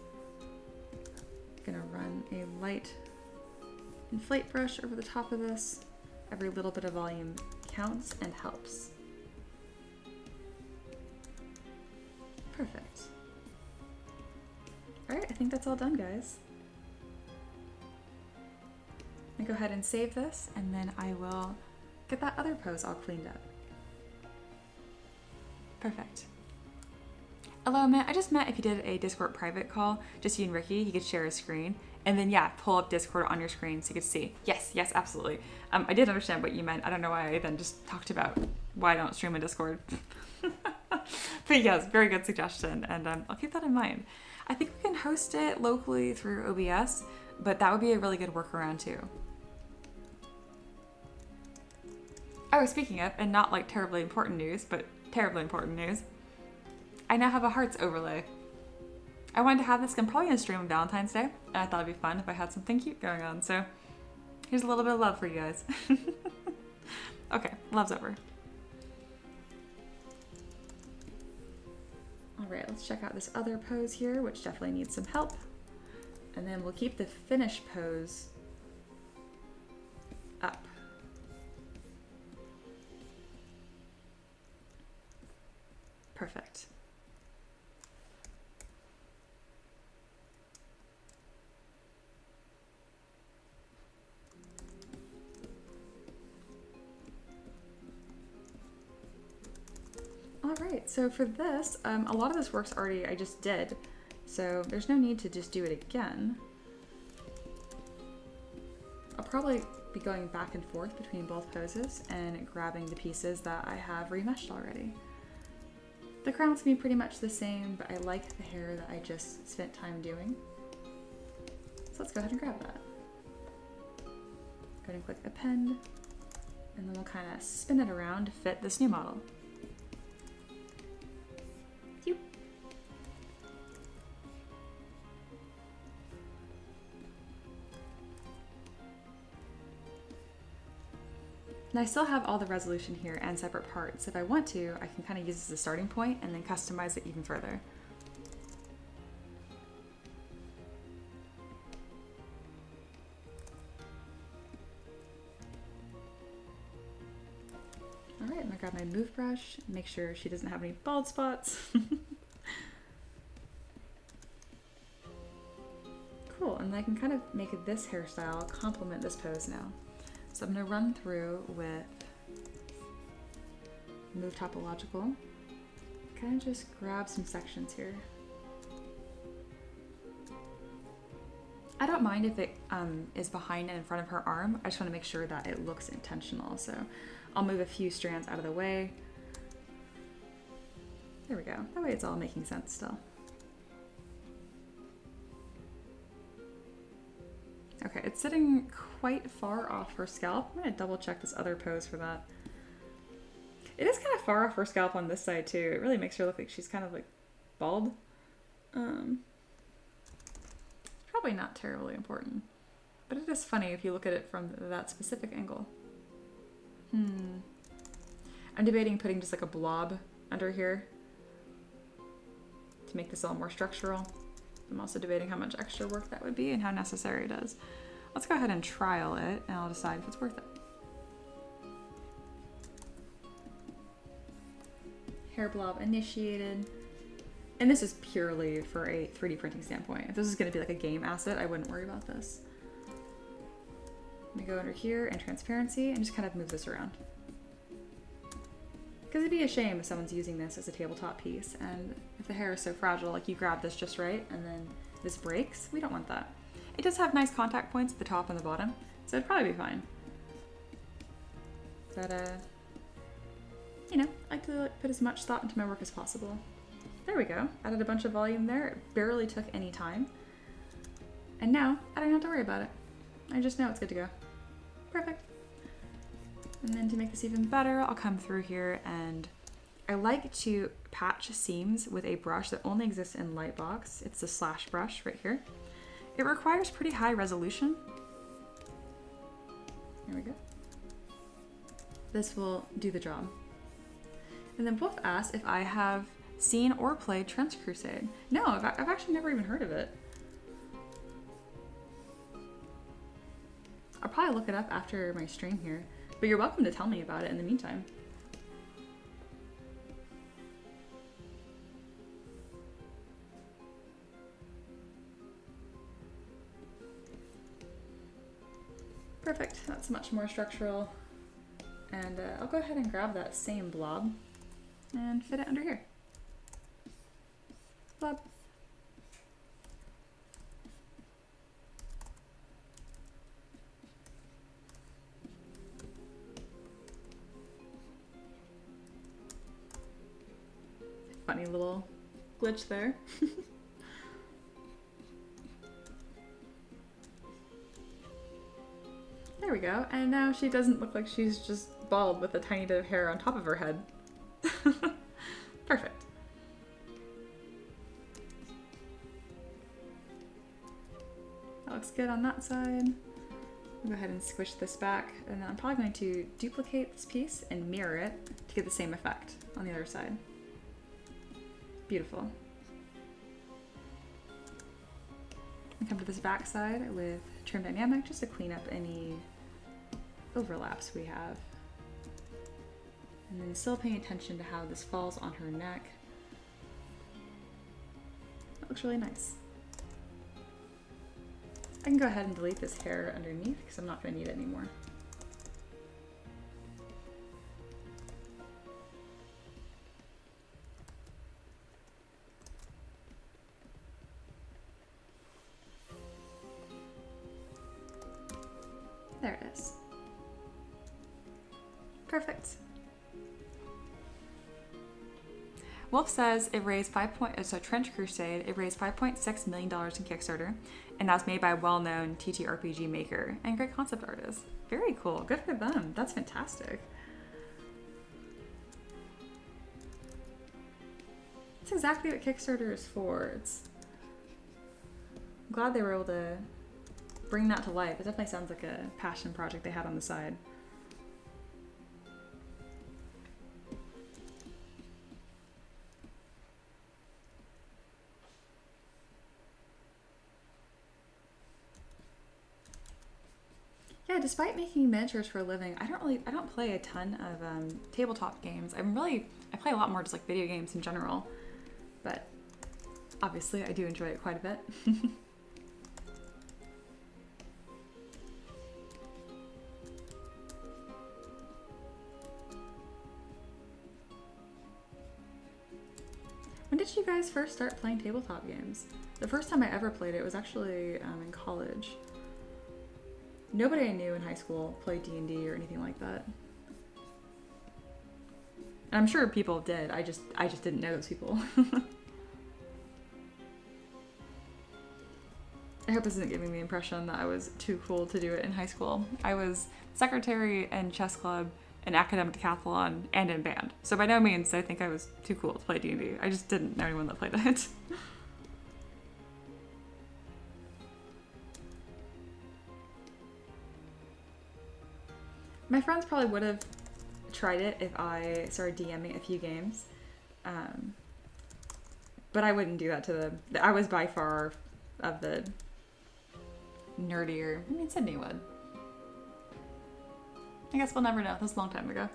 I'm going to run a light inflate brush over the top of this. Every little bit of volume counts and helps. Perfect. Alright, I think that's all done, guys. I'm gonna go ahead and save this, and then I will get that other pose all cleaned up. Perfect. Hello, Matt. I just meant if you did a Discord private call, just you and Ricky, he could share his screen, And then, yeah, pull up Discord on your screen so you can see. Yes, yes, absolutely. I did understand what you meant. I don't know why I then just talked about why I don't stream in Discord. But yes, very good suggestion. And I'll keep that in mind. I think we can host it locally through OBS, but that would be a really good workaround too. Oh, speaking of, and not like terribly important news, but terribly important news, I now have a hearts overlay. I wanted to have this, I'm probably going to stream on Valentine's Day, and I thought it'd be fun if I had something cute going on, so here's a little bit of love for you guys. Okay, love's over. Alright, let's check out this other pose here, which definitely needs some help. And then we'll keep the finish pose up. Perfect. Alright, so for this, a lot of this work's already, I just did, so there's no need to just do it again. I'll probably be going back and forth between both poses and grabbing the pieces that I have remeshed already. The crown's gonna be pretty much the same, but I like the hair that I just spent time doing. So let's go ahead and grab that. Go ahead and click append, and then we'll kind of spin it around to fit this new model. And I still have all the resolution here and separate parts. If I want to, I can kind of use this as a starting point and then customize it even further. All right, I'm gonna grab my move brush, make sure she doesn't have any bald spots. Cool, and I can kind of make this hairstyle complement this pose now. So I'm going to run through with move topological, kind of just grab some sections here. I don't mind if it is behind and in front of her arm. I just want to make sure that it looks intentional. So I'll move a few strands out of the way. There we go. That way it's all making sense still. Okay, it's sitting quite far off her scalp. I'm gonna double check this other pose for that. It is kind of far off her scalp on this side too. It really makes her look like she's kind of like bald. It's probably not terribly important, but it is funny if you look at it from that specific angle. I'm debating putting just like a blob under here to make this all more structural. I'm also debating how much extra work that would be and how necessary it is. Let's go ahead and trial it and I'll decide if it's worth it. Hair blob initiated. And this is purely for a 3D printing standpoint. If this is going to be like a game asset, I wouldn't worry about this. Let me go under here and transparency and just kind of move this around. Because it'd be a shame if someone's using this as a tabletop piece, and if the hair is so fragile, like you grab this just right and then this breaks, we don't want that. It does have nice contact points at the top and the bottom, so it'd probably be fine. But you know, I like to put as much thought into my work as possible. There we go. Added a bunch of volume there. It barely took any time. And now I don't have to worry about it. I just know it's good to go. Perfect. And then to make this even better, I'll come through here and I like to patch seams with a brush that only exists in Lightbox. It's the slash brush right here. It requires pretty high resolution. There we go. This will do the job. And then Wolf asked if I have seen or played Trench Crusade. No, I've actually never even heard of it. I'll probably look it up after my stream here, but you're welcome to tell me about it in the meantime. Perfect, that's much more structural. And I'll go ahead and grab that same blob and fit it under here. Blob. funny little glitch there. There we go. And now she doesn't look like she's just bald with a tiny bit of hair on top of her head. Perfect. That looks good on that side. I'll go ahead and squish this back, and then I'm probably going to duplicate this piece and mirror it to get the same effect on the other side. Beautiful. I come to this back side with Trim Dynamic just to clean up any overlaps we have. And then still paying attention to how this falls on her neck. That looks really nice. I can go ahead and delete this hair underneath because I'm not going to need it anymore. There it is. Perfect. Wolf says it raised Trench Crusade. It raised $5.6 million in Kickstarter, and that was made by a well-known TTRPG maker and great concept artist. Very cool. Good for them. That's fantastic. That's exactly what Kickstarter is for. I'm glad they were able to bring that to life. It definitely sounds like a passion project they had on the side. Yeah, despite making miniatures for a living, I don't play a ton of tabletop games. I play a lot more just like video games in general, but obviously I do enjoy it quite a bit. When did you guys first start playing tabletop games? The first time I ever played it was actually in college. Nobody I knew in high school played D&D or anything like that. And I'm sure people did. I just didn't know those people. I hope this isn't giving the impression that I was too cool to do it in high school. I was secretary in chess club, in academic decathlon, and in band. So by no means did I think I was too cool to play D&D. I just didn't know anyone that played it. My friends probably would have tried it if I started DMing a few games. But I wouldn't do that to them. I was by far of the nerdier. I mean, Sydney would. I guess we'll never know. This was a long time ago.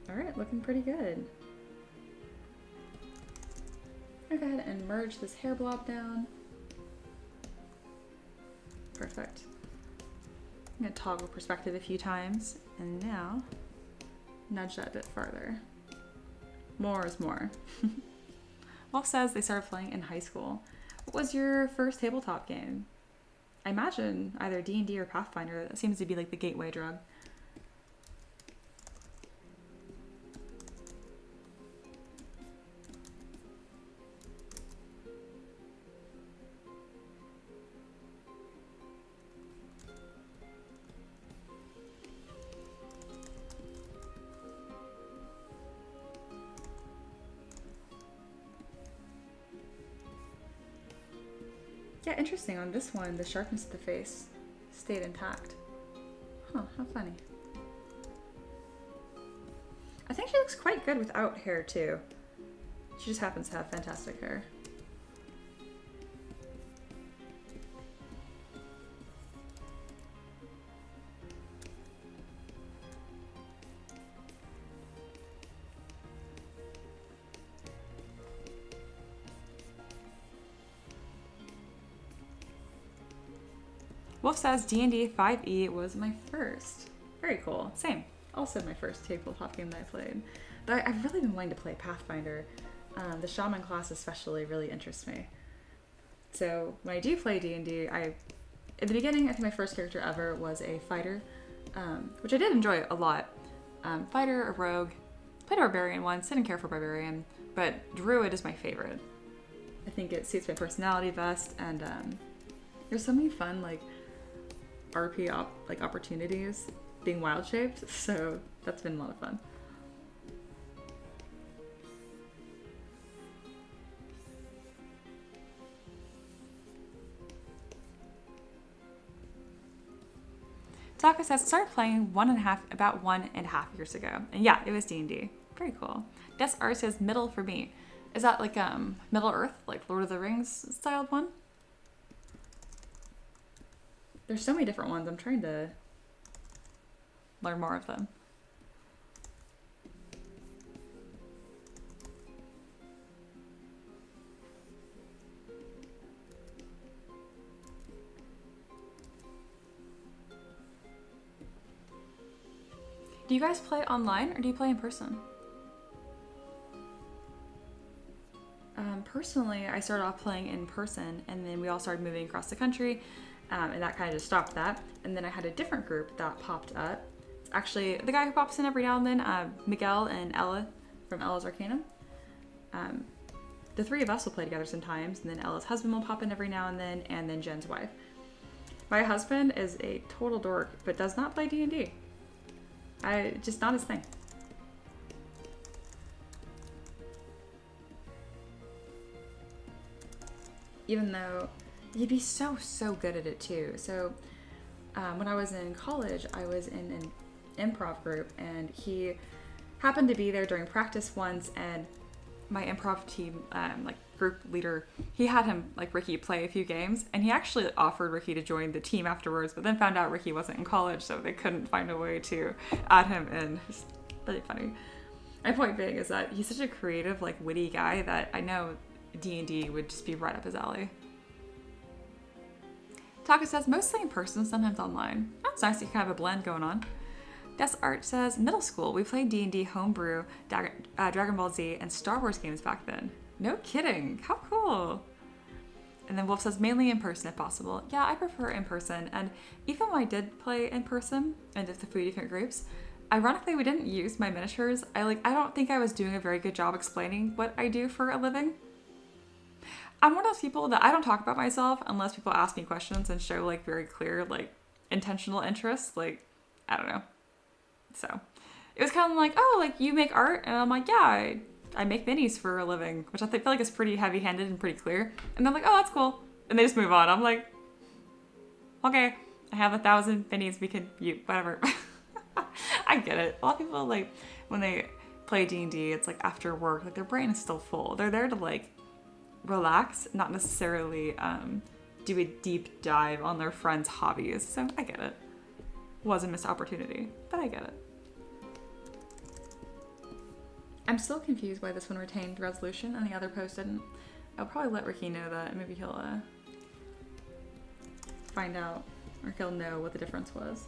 Alright, looking pretty good. I'll go ahead and merge this hair blob down. Perfect. I'm going to toggle perspective a few times, and now nudge that a bit farther. More is more. Wolf says they started playing in high school. What was your first tabletop game? I imagine either D&D or Pathfinder. That seems to be like the gateway drug. Yeah, interesting. On this one, the sharpness of the face stayed intact. Huh, how funny. I think she looks quite good without hair, too. She just happens to have fantastic hair. Wolf says D&D 5e was my first. Very cool. Same. Also my first tabletop game that I played. But I've really been wanting to play Pathfinder. The shaman class especially really interests me. So when I do play D&D, in the beginning, I think my first character ever was a fighter, which I did enjoy a lot. Fighter, a rogue, played a barbarian once, didn't care for barbarian, but druid is my favorite. I think it suits my personality best, and there's so many fun like RP opportunities being wild shaped, so that's been a lot of fun. Taka says, started playing about 1.5 years ago. And yeah, it was D&D. Very cool. Des R says, middle for me. Is that like Middle Earth, like Lord of the Rings styled one? There's so many different ones. I'm trying to learn more of them. Do you guys play online or do you play in person? Personally, I started off playing in person, and then we all started moving across the country, and that kind of just stopped that. And then I had a different group that popped up. It's actually the guy who pops in every now and then, Miguel and Ella from Ella's Arcanum. The three of us will play together sometimes, and then Ella's husband will pop in every now and then Jen's wife. My husband is a total dork, but does not play D&D. Just not his thing. Even though he'd be so good at it too. So when I was in college, I was in an improv group, and he happened to be there during practice once, and my improv team, group leader, he had him, Ricky, play a few games, and he actually offered Ricky to join the team afterwards, but then found out Ricky wasn't in college, so they couldn't find a way to add him in. It's really funny. My point being is that he's such a creative, witty guy that I know D&D would just be right up his alley. Taka says, mostly in person, sometimes online. That's nice, you can have a blend going on. Des Art says, middle school, we played D&D homebrew, Dragon Ball Z, and Star Wars games back then. No kidding, how cool. And then Wolf says, mainly in person if possible. Yeah, I prefer in person, and even when I did play in person, and just a few different groups, ironically, we didn't use my miniatures. I don't think I was doing a very good job explaining what I do for a living. I'm one of those people that I don't talk about myself unless people ask me questions and show very clear intentional interest. I don't know. So it was kind of oh, you make art, and I'm like, yeah, I make minis for a living, which I feel like is pretty heavy-handed and pretty clear. And they're like, oh, that's cool, and they just move on. I'm like, okay, I have 1,000 minis, we can use whatever. I get it. A lot of people when they play D&D, it's after work, their brain is still full. They're there to relax, not necessarily do a deep dive on their friends' hobbies. So I get it. Was a missed opportunity, but I get it. I'm still confused why this one retained resolution and the other post didn't. I'll probably let Ricky know that, and maybe he'll find out, or he'll know what the difference was.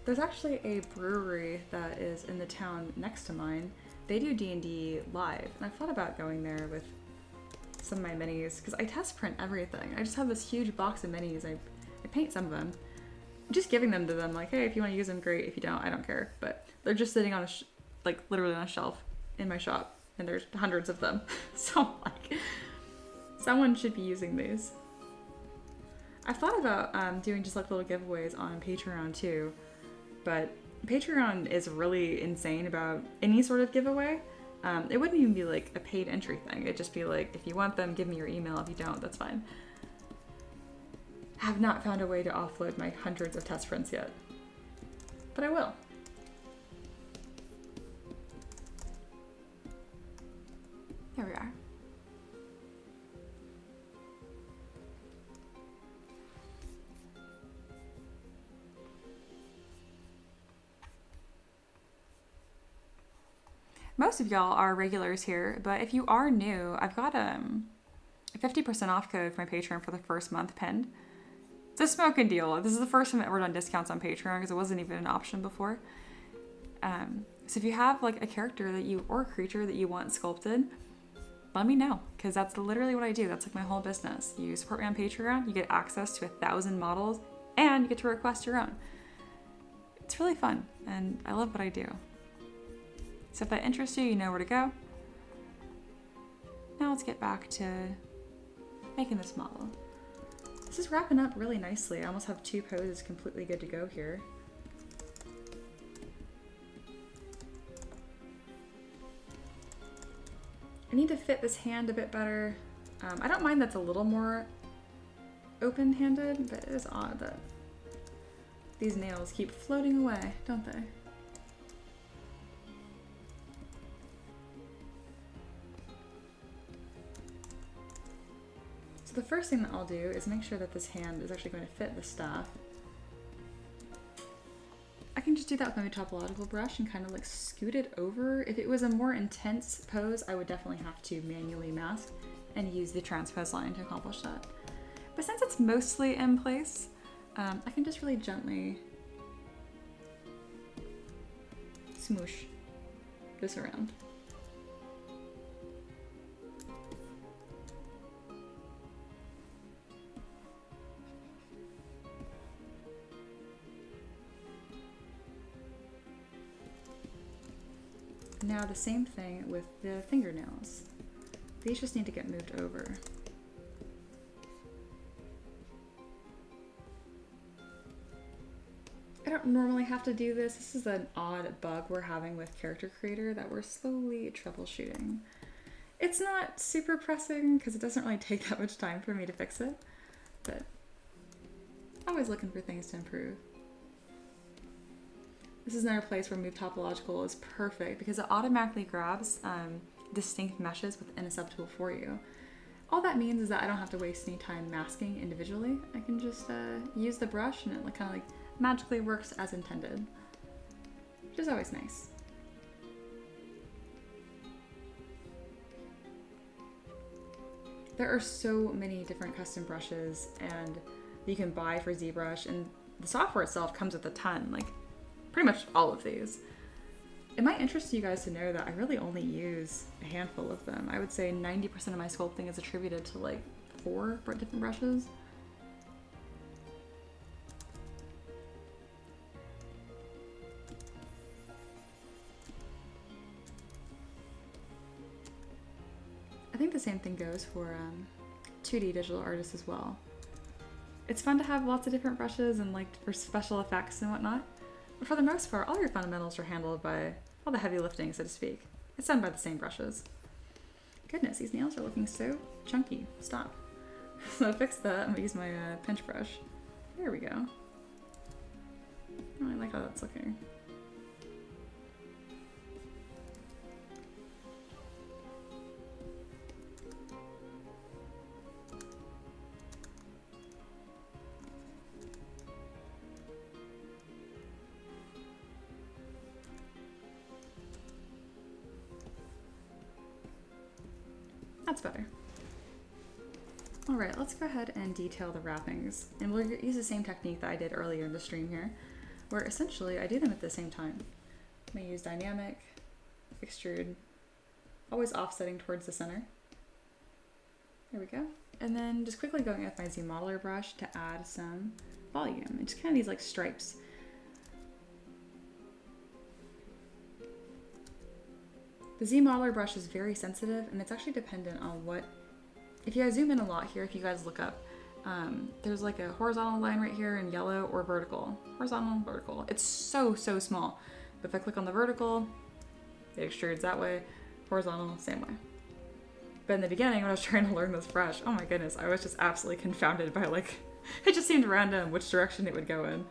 There's actually a brewery that is in the town next to mine. They do D&D live, and I've thought about going there with some of my minis, because I test print everything. I just have this huge box of minis. I paint some of them. I'm just giving them to them, hey, if you want to use them, great. If you don't, I don't care. But they're just sitting on literally on a shelf in my shop, and there's hundreds of them. So someone should be using these. I've thought about doing just little giveaways on Patreon too, but Patreon is really insane about any sort of giveaway. It wouldn't even be a paid entry thing. It'd just be if you want them, give me your email. If you don't, that's fine. I have not found a way to offload my hundreds of test prints yet, but I will. Here we are. Most of y'all are regulars here, but if you are new, I've got a 50% off code for my Patreon for the first month pinned. It's a smoking deal. This is the first time I've ever done discounts on Patreon because it wasn't even an option before. So if you have like a character that you, or a creature that you want sculpted, let me know, because that's literally what I do. That's like my whole business. You support me on Patreon, you get access to 1,000 models, and you get to request your own. It's really fun, and I love what I do. So if that interests you, you know where to go. Now let's get back to making this model. This is wrapping up really nicely. I almost have 2 poses completely good to go here. I need to fit this hand a bit better. I don't mind that's a little more open-handed, but it is odd that these nails keep floating away, don't they? So the first thing that I'll do is make sure that this hand is actually going to fit the staff. I can just do that with my topological brush and kind of like scoot it over. If it was a more intense pose, I would definitely have to manually mask and use the transpose line to accomplish that. But since it's mostly in place, I can just really gently smoosh this around. Now the same thing with the fingernails. These just need to get moved over. I don't normally have to do this. This is an odd bug we're having with Character Creator that we're slowly troubleshooting. It's not super pressing because it doesn't really take that much time for me to fix it, but always looking for things to improve. This is another place where Move Topological is perfect because it automatically grabs distinct meshes within a subtool for you. All that means is that I don't have to waste any time masking individually. I can just use the brush and it kind of like magically works as intended, which is always nice. There are so many different custom brushes and you can buy for ZBrush, and the software itself comes with a ton, like pretty much all of these. It might interest you guys to know that I really only use a handful of them. I would say 90% of my sculpting is attributed to like 4 different brushes. I think the same thing goes for 2D digital artists as well. It's fun to have lots of different brushes and like for special effects and whatnot. But for the most part, all your fundamentals are handled by all the heavy lifting, so to speak. It's done by the same brushes. Goodness, these nails are looking so chunky. Stop. So to fix that, I'm gonna use my pinch brush. There we go. Oh, I like how that's looking. That's better. All right, let's go ahead and detail the wrappings. And we'll use the same technique that I did earlier in the stream here, where essentially I do them at the same time. I'm gonna use dynamic, extrude, always offsetting towards the center. There we go. And then just quickly going with my Z modeler brush to add some volume. And just kind of these like stripes. The Z modeler brush is very sensitive, and it's actually dependent on what, if you guys zoom in a lot here, if you guys look up, there's like a horizontal line right here in yellow or vertical. Horizontal and vertical. It's so small. But if I click on the vertical, it extrudes that way. Horizontal, same way. But in the beginning, when I was trying to learn this brush, oh my goodness, I was just absolutely confounded by like, it just seemed random which direction it would go in.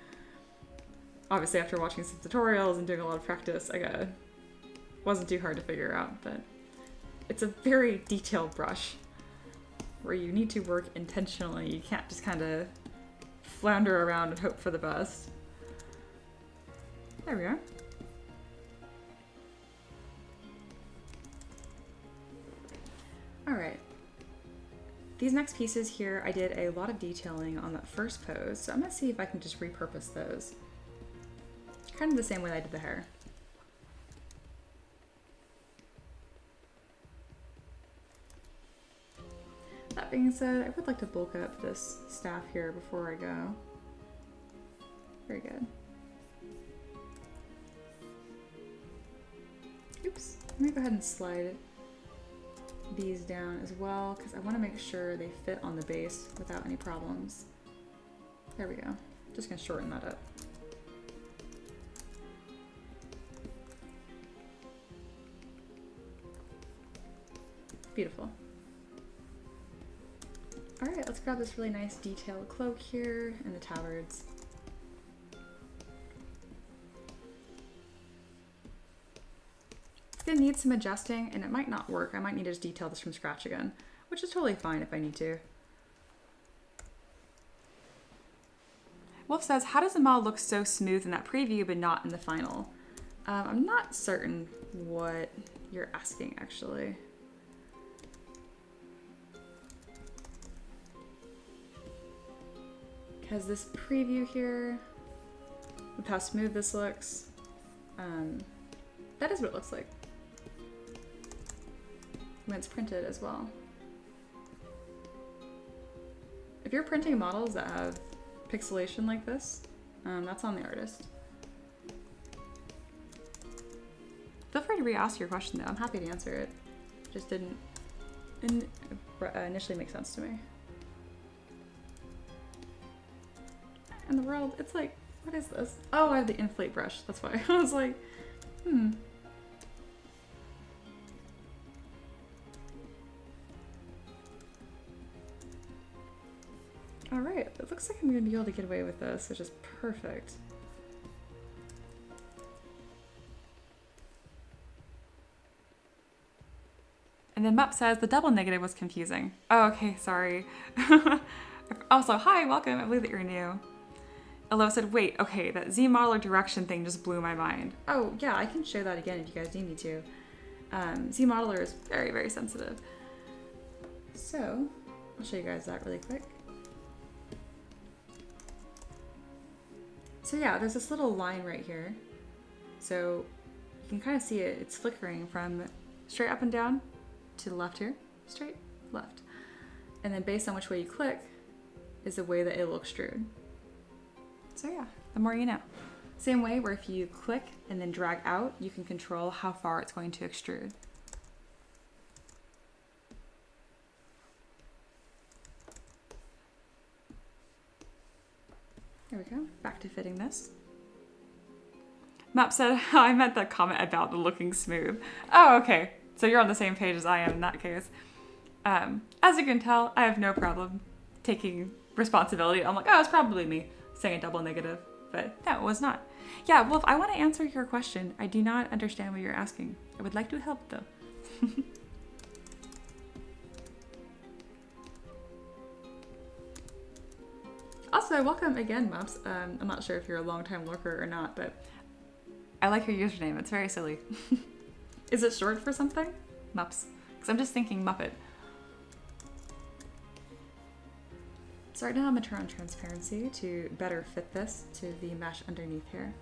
Obviously, after watching some tutorials and doing a lot of practice, wasn't too hard to figure out, but it's a very detailed brush where you need to work intentionally. You can't just kind of flounder around and hope for the best. There we go. All right. these next pieces here, I did a lot of detailing on that first pose, so I'm gonna see if I can just repurpose those. Kind of the same way I did the hair. That being said, I would like to bulk up this staff here before I go. Very good. Oops, let me go ahead and slide these down as well because I want to make sure they fit on the base without any problems. There we go. Just gonna shorten that up. Beautiful. All right, let's grab this really nice detailed cloak here and the tabards. It's gonna need some adjusting and it might not work. I might need to just detail this from scratch again, which is totally fine if I need to. Wolf says, how does the model look so smooth in that preview but not in the final? I'm not certain what you're asking actually. Because this preview here, with how smooth this looks, that is what it looks like when it's printed as well. If you're printing models that have pixelation like this, that's on the artist. Feel free to re-ask your question though. I'm happy to answer it. Just didn't initially make sense to me. In the world, it's like, what is this? Oh, I have the inflate brush. That's why I was like, All right, it looks like I'm gonna be able to get away with this, which is perfect. And then Mup says the double negative was confusing. Oh, okay, sorry. Also, hi, welcome. I believe that you're new. Alo said, wait, okay, that Z modeler direction thing just blew my mind. Oh, yeah, I can show that again if you guys need me to. Z modeler is very, very sensitive. So, I'll show you guys that really quick. So yeah, there's this little line right here. So you can kind of see it, it's flickering from straight up and down to the left here, straight, left. And then based on which way you click is the way that it will extrude. So yeah, the more you know. Same way where if you click and then drag out, you can control how far it's going to extrude. There we go, back to fitting this. Map said, oh, I meant that comment about the looking smooth. Oh, okay. So you're on the same page as I am in that case. As you can tell, I have no problem taking responsibility. I'm like, oh, it's probably me saying a double negative, but that was not. Yeah, Wolf, I want to answer your question. I do not understand what you're asking. I would like to help though. Also, welcome again, Mups. I'm not sure if you're a long-time lurker or not, but I like your username. It's very silly. Is it short for something? Mups. Because I'm just thinking Muppet. So right now I'm going to turn on transparency to better fit this to the mesh underneath here.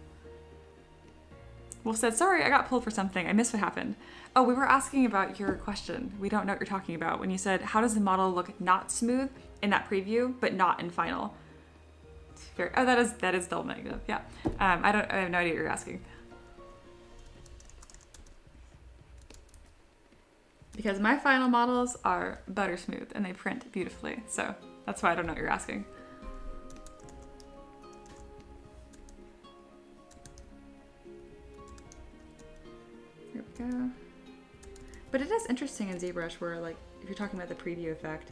Wolf said, sorry, I got pulled for something. I missed what happened. Oh, we were asking about your question. We don't know what you're talking about. When you said, how does the model look not smooth in that preview, but not in final? Oh, that is double negative. Yeah. I have no idea what you're asking. Because my final models are butter smooth and they print beautifully. So that's why I don't know what you're asking. Here we go. But it is interesting in ZBrush where, like, if you're talking about the preview effect,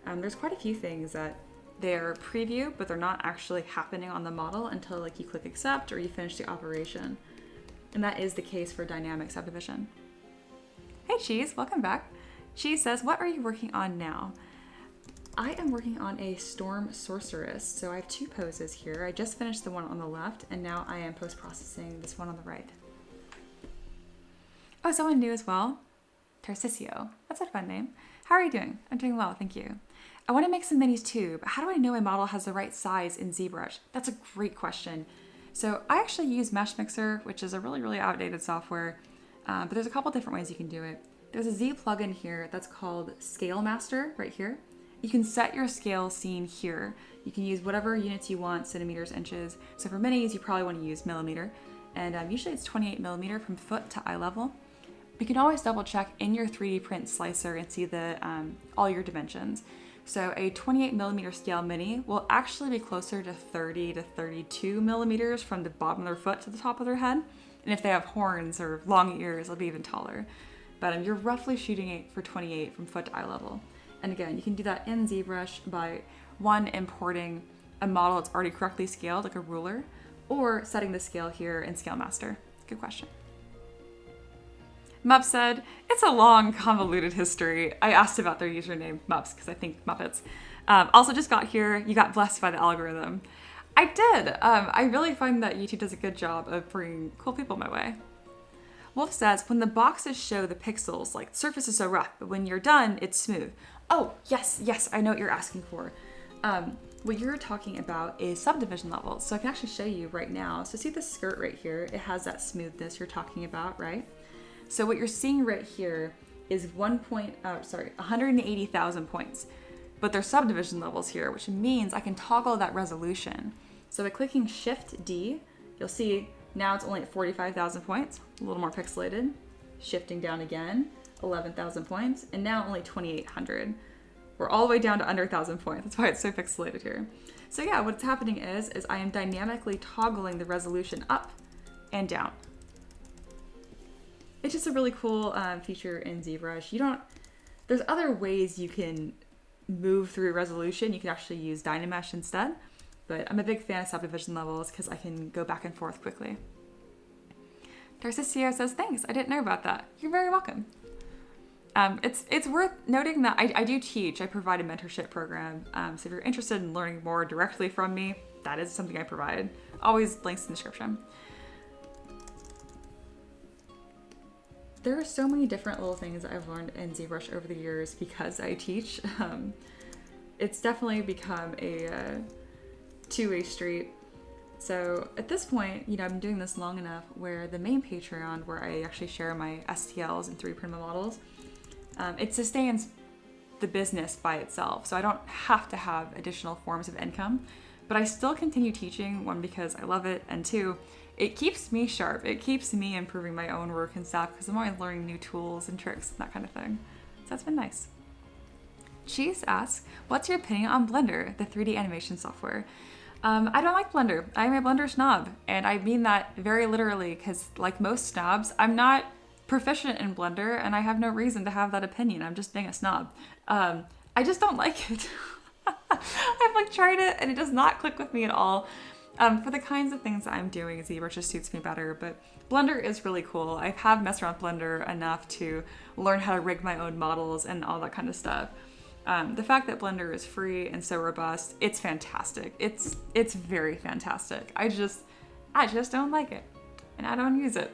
there's quite a few things that they're preview, but they're not actually happening on the model until like you click accept or you finish the operation. And that is the case for dynamic subdivision. Hey Cheese, welcome back. Cheese says, what are you working on now? I am working on a Storm Sorceress. So I have two poses here. I just finished the one on the left and now I am post-processing this one on the right. Oh, someone new as well. Tarcisio, that's a fun name. How are you doing? I'm doing well, thank you. I want to make some minis too, but how do I know my model has the right size in ZBrush? That's a great question. So I actually use Mesh Mixer, which is a really, really outdated software, but there's a couple different ways you can do it. There's a Z plugin here that's called Scale Master right here. You can set your scale scene here. You can use whatever units you want, centimeters, inches. So for minis, you probably want to use millimeter. And usually it's 28 millimeter from foot to eye level. You can always double check in your 3D print slicer and see the all your dimensions. So a 28 millimeter scale mini will actually be closer to 30 to 32 millimeters from the bottom of their foot to the top of their head. And if they have horns or long ears, it'll be even taller. But you're roughly shooting it for 28 from foot to eye level. And again, you can do that in ZBrush by one, importing a model that's already correctly scaled, like a ruler, or setting the scale here in Scale Master. Good question. Mup said, it's a long, convoluted history. I asked about their username, Mups, because I think Muppets. Also just got here, you got blessed by the algorithm. I did. I really find that YouTube does a good job of bringing cool people my way. Wolf says, when the boxes show the pixels, like surface is so rough, but when you're done, it's smooth. Oh, yes, I know what you're asking for. What you're talking about is subdivision levels. So I can actually show you right now. So see the skirt right here? It has that smoothness you're talking about, right? So what you're seeing right here is 180,000 points. But they're subdivision levels here, which means I can toggle that resolution. So by clicking Shift D, you'll see now it's only at 45,000 points, a little more pixelated. Shifting down again, 11,000 points, and now only 2,800. We're all the way down to under 1,000 points. That's why it's so pixelated here. So yeah, what's happening is I am dynamically toggling the resolution up and down. It's just a really cool feature in ZBrush. There's other ways you can move through resolution. You can actually use Dynamesh instead, but I'm a big fan of subdivision levels because I can go back and forth quickly. Darcicio says, thanks, I didn't know about that. You're very welcome. It's worth noting that I do teach. I provide a mentorship program. So if you're interested in learning more directly from me, that is something I provide. Always links in the description. There are so many different little things I've learned in ZBrush over the years because I teach. It's definitely become a two-way street. So at this point, I've been doing this long enough where the main Patreon, where I actually share my STLs and 3D printable models, it sustains the business by itself. So I don't have to have additional forms of income, but I still continue teaching, one, because I love it, and two, it keeps me sharp. It keeps me improving my own work and stuff because I'm always learning new tools and tricks and that kind of thing. So that's been nice. Cheese asks, what's your opinion on Blender, the 3D animation software? I don't like Blender. I'm a Blender snob, and I mean that very literally because, like most snobs, I'm not proficient in Blender, and I have no reason to have that opinion. I'm just being a snob. I just don't like it. I've tried it, and it does not click with me at all. For the kinds of things that I'm doing, ZBrush just suits me better, but Blender is really cool. I have messed around with Blender enough to learn how to rig my own models and all that kind of stuff. The fact that Blender is free and so robust, it's fantastic. It's very fantastic. I just don't like it, and I don't use it.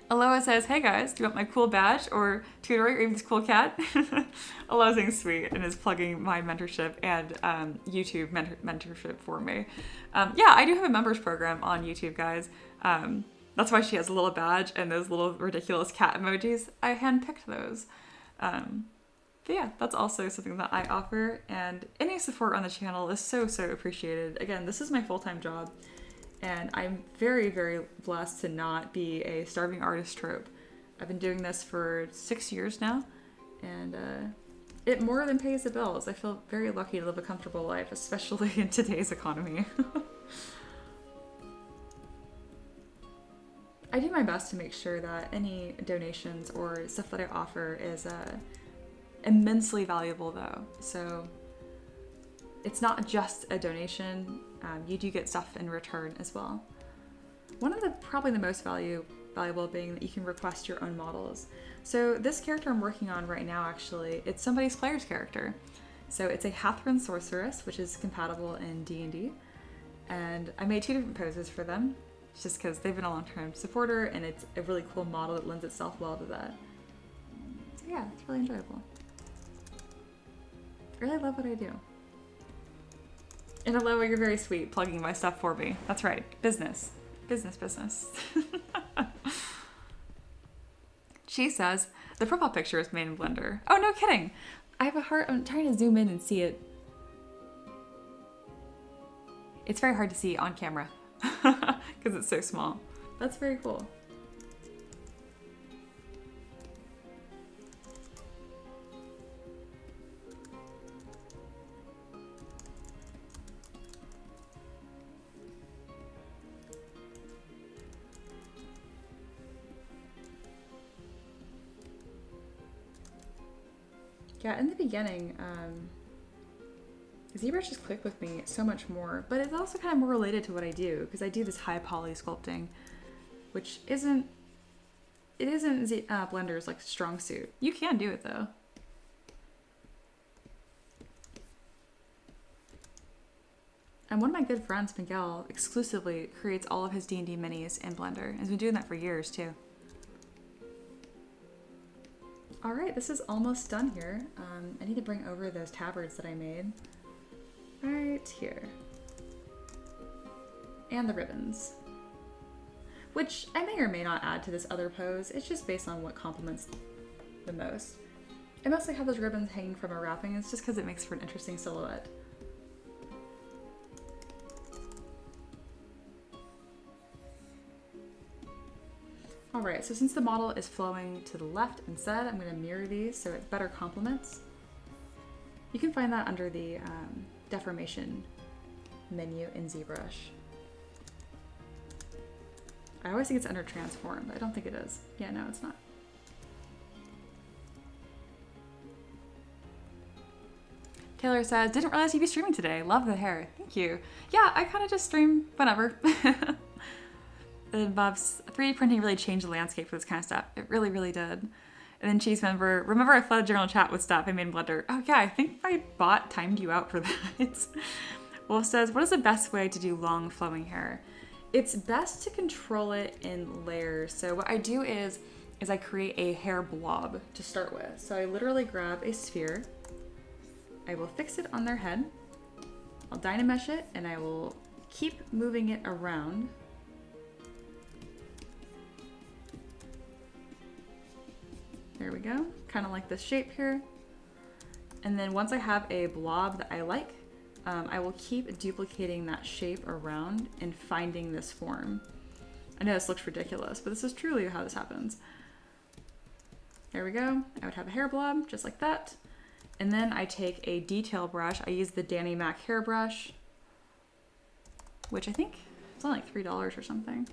Aloha says, hey guys, do you want my cool badge or tutoring or even this cool cat? Aloha's being sweet and is plugging my mentorship and YouTube mentorship for me. Yeah, I do have a members program on YouTube, guys. That's why she has a little badge and those little ridiculous cat emojis. I handpicked those. But yeah, that's also something that I offer, and any support on the channel is so appreciated. Again, this is my full-time job, and I'm very blessed to not be a starving artist trope. I've been doing this for 6 years now, and it more than pays the bills. I feel very lucky to live a comfortable life, especially in today's economy. I do my best to make sure that any donations or stuff that I offer is immensely valuable though. So it's not just a donation, you do get stuff in return as well. One of the probably the most valuable being that you can request your own models. So this character I'm working on right now, actually, it's somebody's player's character. So it's a Hathran Sorceress, which is compatible in D&D. And I made 2 different poses for them, just because they've been a long-time supporter, and it's a really cool model that lends itself well to that. So yeah, it's really enjoyable. I really love what I do. And Aloha, you're very sweet, plugging my stuff for me. That's right, business. Business. She says, the profile picture is made in Blender. Oh, no kidding. I have a heart, I'm trying to zoom in and see it. It's very hard to see on camera because it's so small. That's very cool. Yeah, in the beginning, ZBrush just clicked with me so much more, but it's also kind of more related to what I do, because I do this high poly sculpting, which isn't Blender's like strong suit. You can do it though. And one of my good friends, Miguel, exclusively creates all of his D&D minis in Blender, and has been doing that for years too. All right, this is almost done here. I need to bring over those tabards that I made right here. And the ribbons, which I may or may not add to this other pose. It's just based on what complements the most. I mostly have those ribbons hanging from a wrapping. It's just because it makes for an interesting silhouette. All right, so since the model is flowing to the left instead, I'm gonna mirror these so it better complements. You can find that under the deformation menu in ZBrush. I always think it's under transform, but I don't think it is. Yeah, no, it's not. Taylor says, didn't realize you'd be streaming today. Love the hair. Thank you. Yeah, I kind of just stream whenever. And Bob's 3D printing really changed the landscape for this kind of stuff. It really, really did. And then Cheese member, remember I flooded general chat with stuff I made in Blender. Oh yeah, I think my bot timed you out for that. Wolf says, what is the best way to do long flowing hair? It's best to control it in layers. So what I do is I create a hair blob to start with. So I literally grab a sphere. I will fix it on their head. I'll dynamesh it and I will keep moving it around. There we go, kind of like this shape here. And then once I have a blob that I like, I will keep duplicating that shape around and finding this form. I know this looks ridiculous, but this is truly how this happens. There we go. I would have a hair blob just like that. And then I take a detail brush. I use the Danny Mac hairbrush, which I think it's only like $3 or something.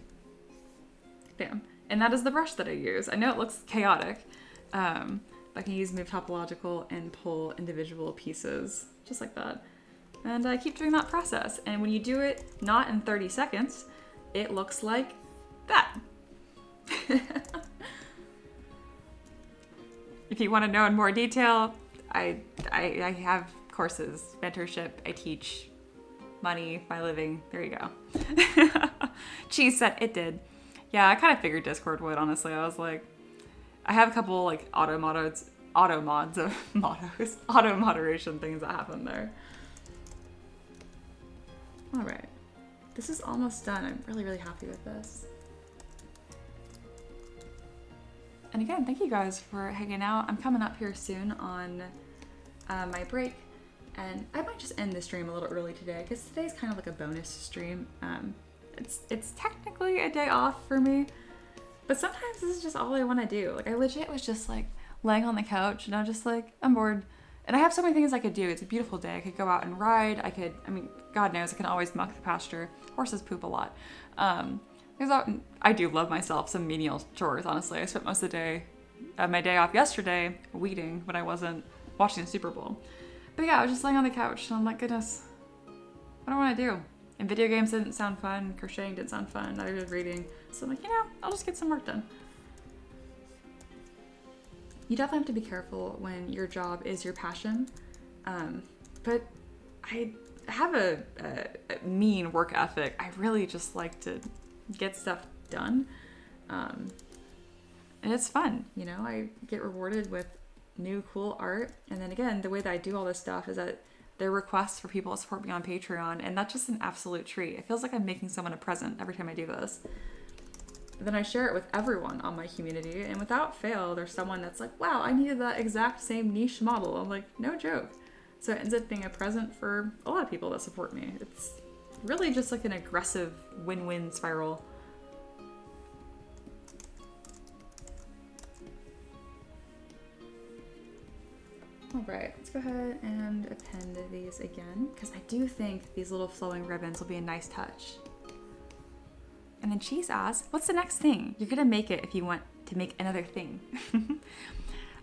Bam. And that is the brush that I use. I know it looks chaotic. I can use Move Topological and pull individual pieces just like that. And I keep doing that process. And when you do it not in 30 seconds, it looks like that. If you want to know in more detail, I have courses, mentorship, I teach, money, my living. There you go. Cheese said it did. Yeah, I kind of figured Discord would, honestly. I was like, I have a couple like auto moderation things that happen there. All right, this is almost done. I'm really, really happy with this. And again, thank you guys for hanging out. I'm coming up here soon on my break, and I might just end the stream a little early today because today's kind of like a bonus stream. It's technically a day off for me, but sometimes this is just all I want to do. Like I legit was just like laying on the couch and I was just like, I'm bored. And I have so many things I could do. It's a beautiful day. I could go out and ride. I mean, God knows I can always muck the pasture. Horses poop a lot. I do love myself some menial chores, honestly. I spent most of the day, my day off yesterday, weeding when I wasn't watching the Super Bowl. But yeah, I was just laying on the couch and I'm like, goodness, what do I want to do? And video games didn't sound fun. Crocheting didn't sound fun. Neither did reading. So I'm like, I'll just get some work done. You definitely have to be careful when your job is your passion. But I have a mean work ethic. I really just like to get stuff done. And it's fun, I get rewarded with new cool art. And then again, the way that I do all this stuff is that they're requests for people to support me on Patreon, and that's just an absolute treat. It feels like I'm making someone a present every time I do this. Then I share it with everyone on my community, and without fail, there's someone that's like, wow, I needed that exact same niche model. I'm like, no joke. So it ends up being a present for a lot of people that support me. It's really just like an aggressive win-win spiral. All right, let's go ahead and append these again, because I do think these little flowing ribbons will be a nice touch. And then Cheese asks, what's the next thing? You're gonna make it if you want to make another thing.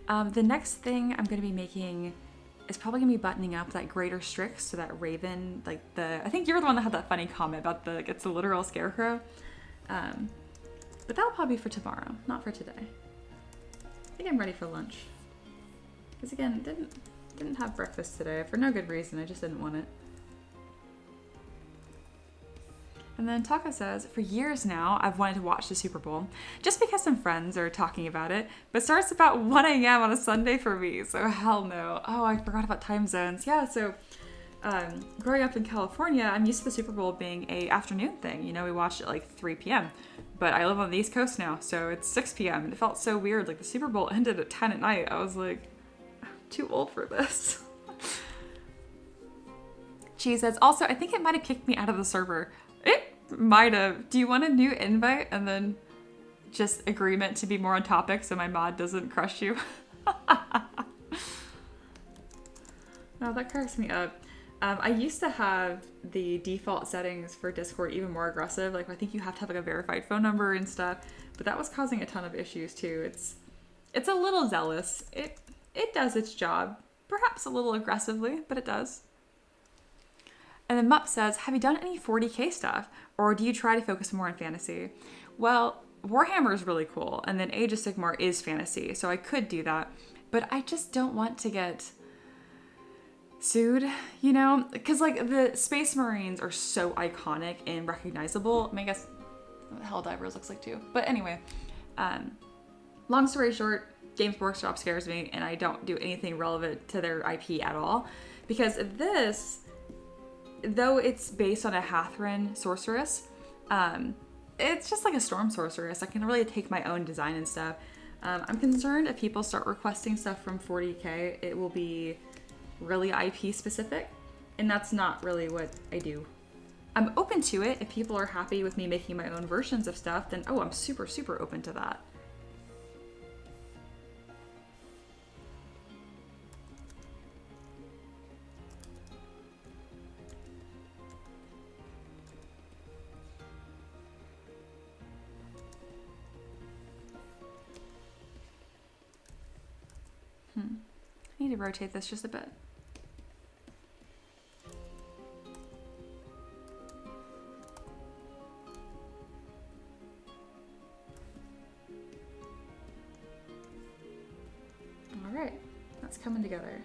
The next thing I'm gonna be making is probably gonna be buttoning up that greater Strix, so that raven, like I think you were the one that had that funny comment about it's a literal scarecrow. But that'll probably be for tomorrow, not for today. I think I'm ready for lunch. Because again, didn't have breakfast today for no good reason. I just didn't want it. And then Taka says, for years now, I've wanted to watch the Super Bowl just because some friends are talking about it, but starts about 1 a.m. on a Sunday for me, so hell no. Oh, I forgot about time zones. Yeah, so growing up in California, I'm used to the Super Bowl being a afternoon thing. You know, we watched it like 3 p.m. But I live on the East Coast now, so it's 6 p.m. and it felt so weird. Like the Super Bowl ended at 10 at night. I was like, too old for this. She says, also, I think it might have kicked me out of the server. It might have. Do you want a new invite and then just agreement to be more on topic so my mod doesn't crush you? Oh, that cracks me up. I used to have the default settings for Discord even more aggressive. Like I think you have to have like a verified phone number and stuff, but that was causing a ton of issues too. It's a little zealous. It does its job, perhaps a little aggressively, but it does. And then Mupp says, have you done any 40k stuff? Or do you try to focus more on fantasy? Well, Warhammer is really cool. And then Age of Sigmar is fantasy. So I could do that. But I just don't want to get sued, you know? Because like the Space Marines are so iconic and recognizable. I mean, I guess Helldivers looks like too. But anyway, long story short, Games Workshop scares me, and I don't do anything relevant to their IP at all. Because this, though it's based on a Hathran sorceress, it's just like a storm sorceress. I can really take my own design and stuff. I'm concerned if people start requesting stuff from 40k, it will be really IP specific, and that's not really what I do. I'm open to it. If people are happy with me making my own versions of stuff, then I'm super, super open to that. I need to rotate this just a bit. All right, that's coming together.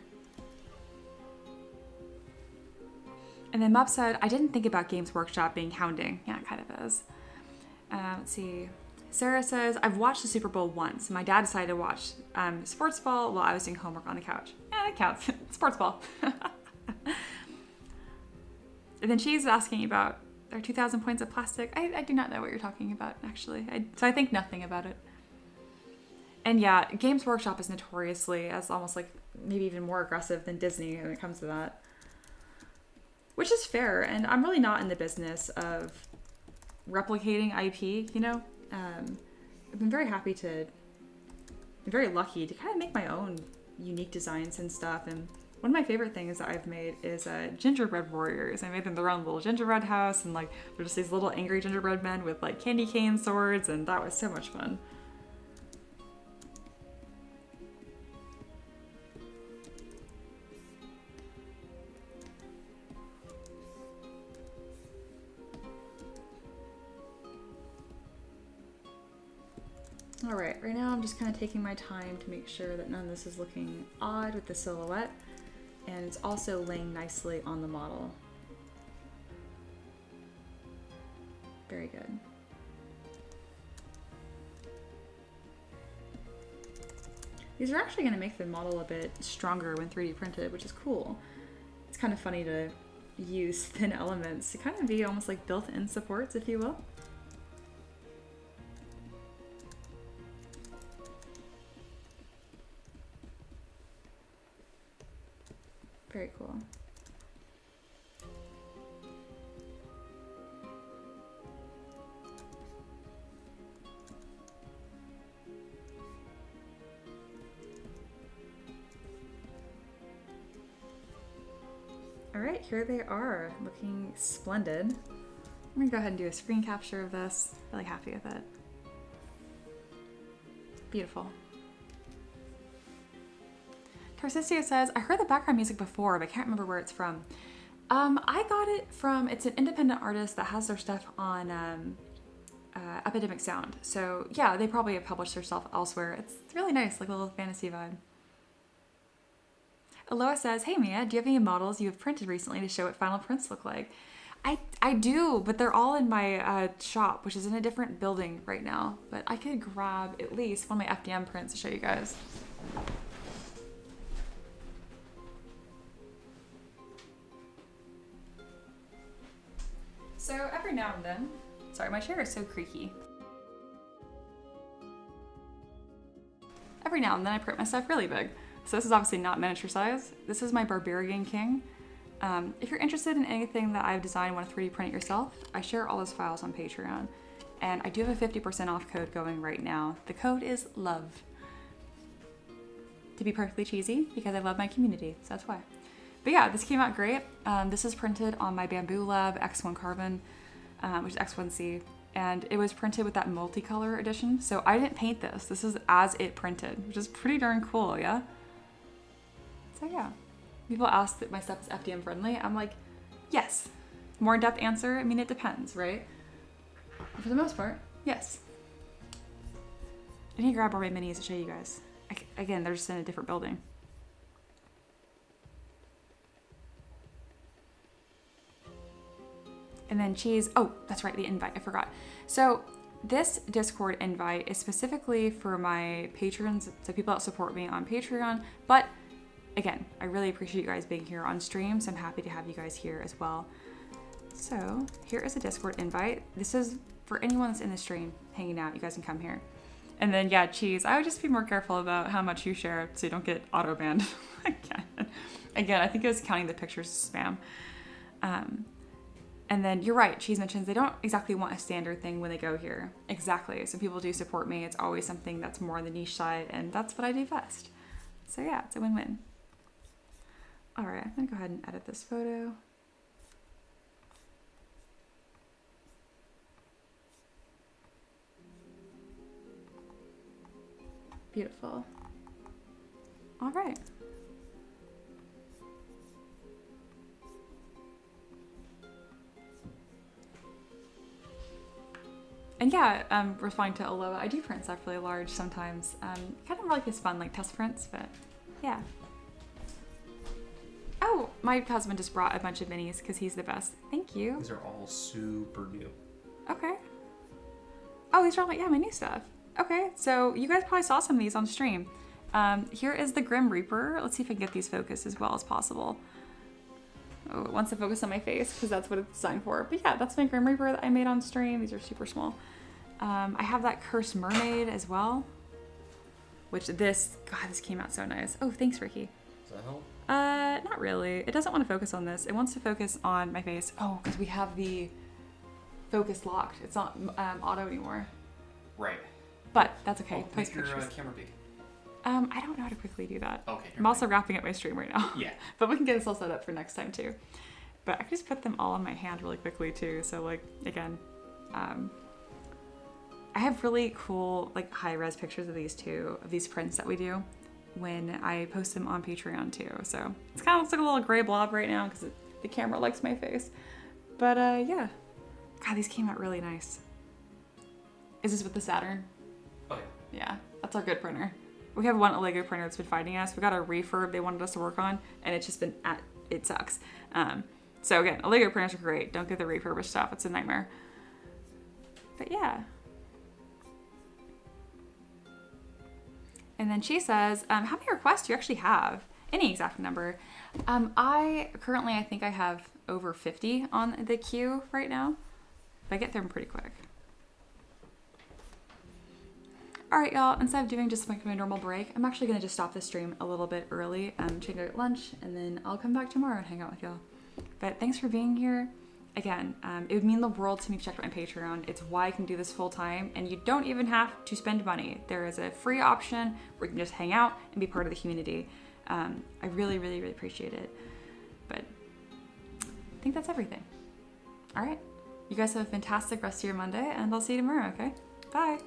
And then Mupp said, I didn't think about Games Workshop being hounding. Yeah, it kind of is. Let's see. Sarah says, I've watched the Super Bowl once. My dad decided to watch sports ball while I was doing homework on the couch. Yeah, that counts. Sports ball. And then she's asking about our 2,000 points of plastic. I do not know what you're talking about, actually. So I think nothing about it. And yeah, Games Workshop is notoriously as almost like maybe even more aggressive than Disney when it comes to that. Which is fair, and I'm really not in the business of replicating IP, you know? I've been very lucky to kind of make my own unique designs and stuff. And one of my favorite things that I've made is gingerbread warriors. I made them their own little gingerbread house, and like they're just these little angry gingerbread men with like candy cane swords, and that was so much fun. All right now I'm just kind of taking my time to make sure that none of this is looking odd with the silhouette, and it's also laying nicely on the model. Very good. These are actually going to make the model a bit stronger when 3D printed, which is cool. It's kind of funny to use thin elements to kind of be almost like built-in supports, if you will. Very cool. All right, here they are, looking splendid. I'm gonna go ahead and do a screen capture of this. Really happy with it. Beautiful. Tarsistio says, I heard the background music before, but I can't remember where it's from. I got it from, it's an independent artist that has their stuff on Epidemic Sound. So yeah, they probably have published their stuff elsewhere. It's really nice, like a little fantasy vibe. Aloha says, hey Mia, do you have any models you have printed recently to show what final prints look like? I do, but they're all in my shop, which is in a different building right now. But I could grab at least one of my FDM prints to show you guys. So every now and then, sorry, my chair is so creaky. Every now and then I print my stuff really big. So this is obviously not miniature size. This is my Barbarian King. If you're interested in anything that I've designed and want to 3D print it yourself, I share all those files on Patreon. And I do have a 50% off code going right now. The code is LOVE. To be perfectly cheesy, because I love my community, so that's why. But yeah, this came out great. This is printed on my Bamboo Lab X1 Carbon, which is X1C. And it was printed with that multicolor edition. So I didn't paint this. This is as it printed, which is pretty darn cool, yeah? So yeah, people ask that my stuff is FDM friendly. I'm like, yes. More in-depth answer, I mean, it depends, right? But for the most part, yes. I need to grab all my minis to show you guys. Again, they're just in a different building. And then Cheese, oh, that's right, the invite, I forgot. So this Discord invite is specifically for my patrons, so people that support me on Patreon, but again, I really appreciate you guys being here on stream, so I'm happy to have you guys here as well. So here is a Discord invite. This is for anyone that's in the stream hanging out. You guys can come here. And then yeah, Cheese, I would just be more careful about how much you share so you don't get auto banned again. I think it was counting the pictures as spam. And then you're right, Cheese mentions they don't exactly want a standard thing when they go here. Exactly. So people do support me. It's always something that's more on the niche side, and that's what I do best. So yeah, it's a win-win. All right, I'm gonna go ahead and edit this photo. Beautiful. All right. And yeah, replying to Aloha, I do print stuff really large sometimes. Kind of like it's fun, like test prints, but yeah. Oh, my husband just brought a bunch of minis because he's the best. Thank you. These are all super new. Okay. Oh, these are all my new stuff. Okay, so you guys probably saw some of these on stream. Here is the Grim Reaper. Let's see if I can get these focused as well as possible. Oh, it wants to focus on my face because that's what it's designed for. But yeah, that's my Grim Reaper that I made on stream. These are super small. I have that Cursed Mermaid as well. Which this came out so nice. Oh, thanks, Ricky. Does that help? Not really. It doesn't want to focus on this. It wants to focus on my face. Oh, because we have the focus locked. It's not auto anymore. Right. But that's okay. Oh, make your camera big. I don't know how to quickly do that. Okay. I'm also wrapping up my stream right now. Yeah. But we can get this all set up for next time too. But I can just put them all on my hand really quickly too. So like, again, I have really cool like high res pictures of these too, of these prints that we do when I post them on Patreon too. So it's kind of looks like a little gray blob right now because the camera likes my face. But yeah. God, these came out really nice. Is this with the Saturn? Oh yeah. Yeah, that's our good printer. We have one Lego printer that's been fighting us. We got a refurb they wanted us to work on, and it's just been it sucks. So again, Lego printers are great. Don't get the refurbished stuff. It's a nightmare. But yeah. And then she says, how many requests do you actually have? Any exact number. I think I have over 50 on the queue right now. But I get through them pretty quick. All right, y'all, instead of doing just like my normal break, I'm actually going to just stop the stream a little bit early to go get lunch, and then I'll come back tomorrow and hang out with y'all. But thanks for being here. Again, it would mean the world to me if you checked out my Patreon. It's why I can do this full time, and you don't even have to spend money. There is a free option where you can just hang out and be part of the community. I really, really, really appreciate it. But I think that's everything. All right. You guys have a fantastic rest of your Monday, and I'll see you tomorrow, okay? Bye.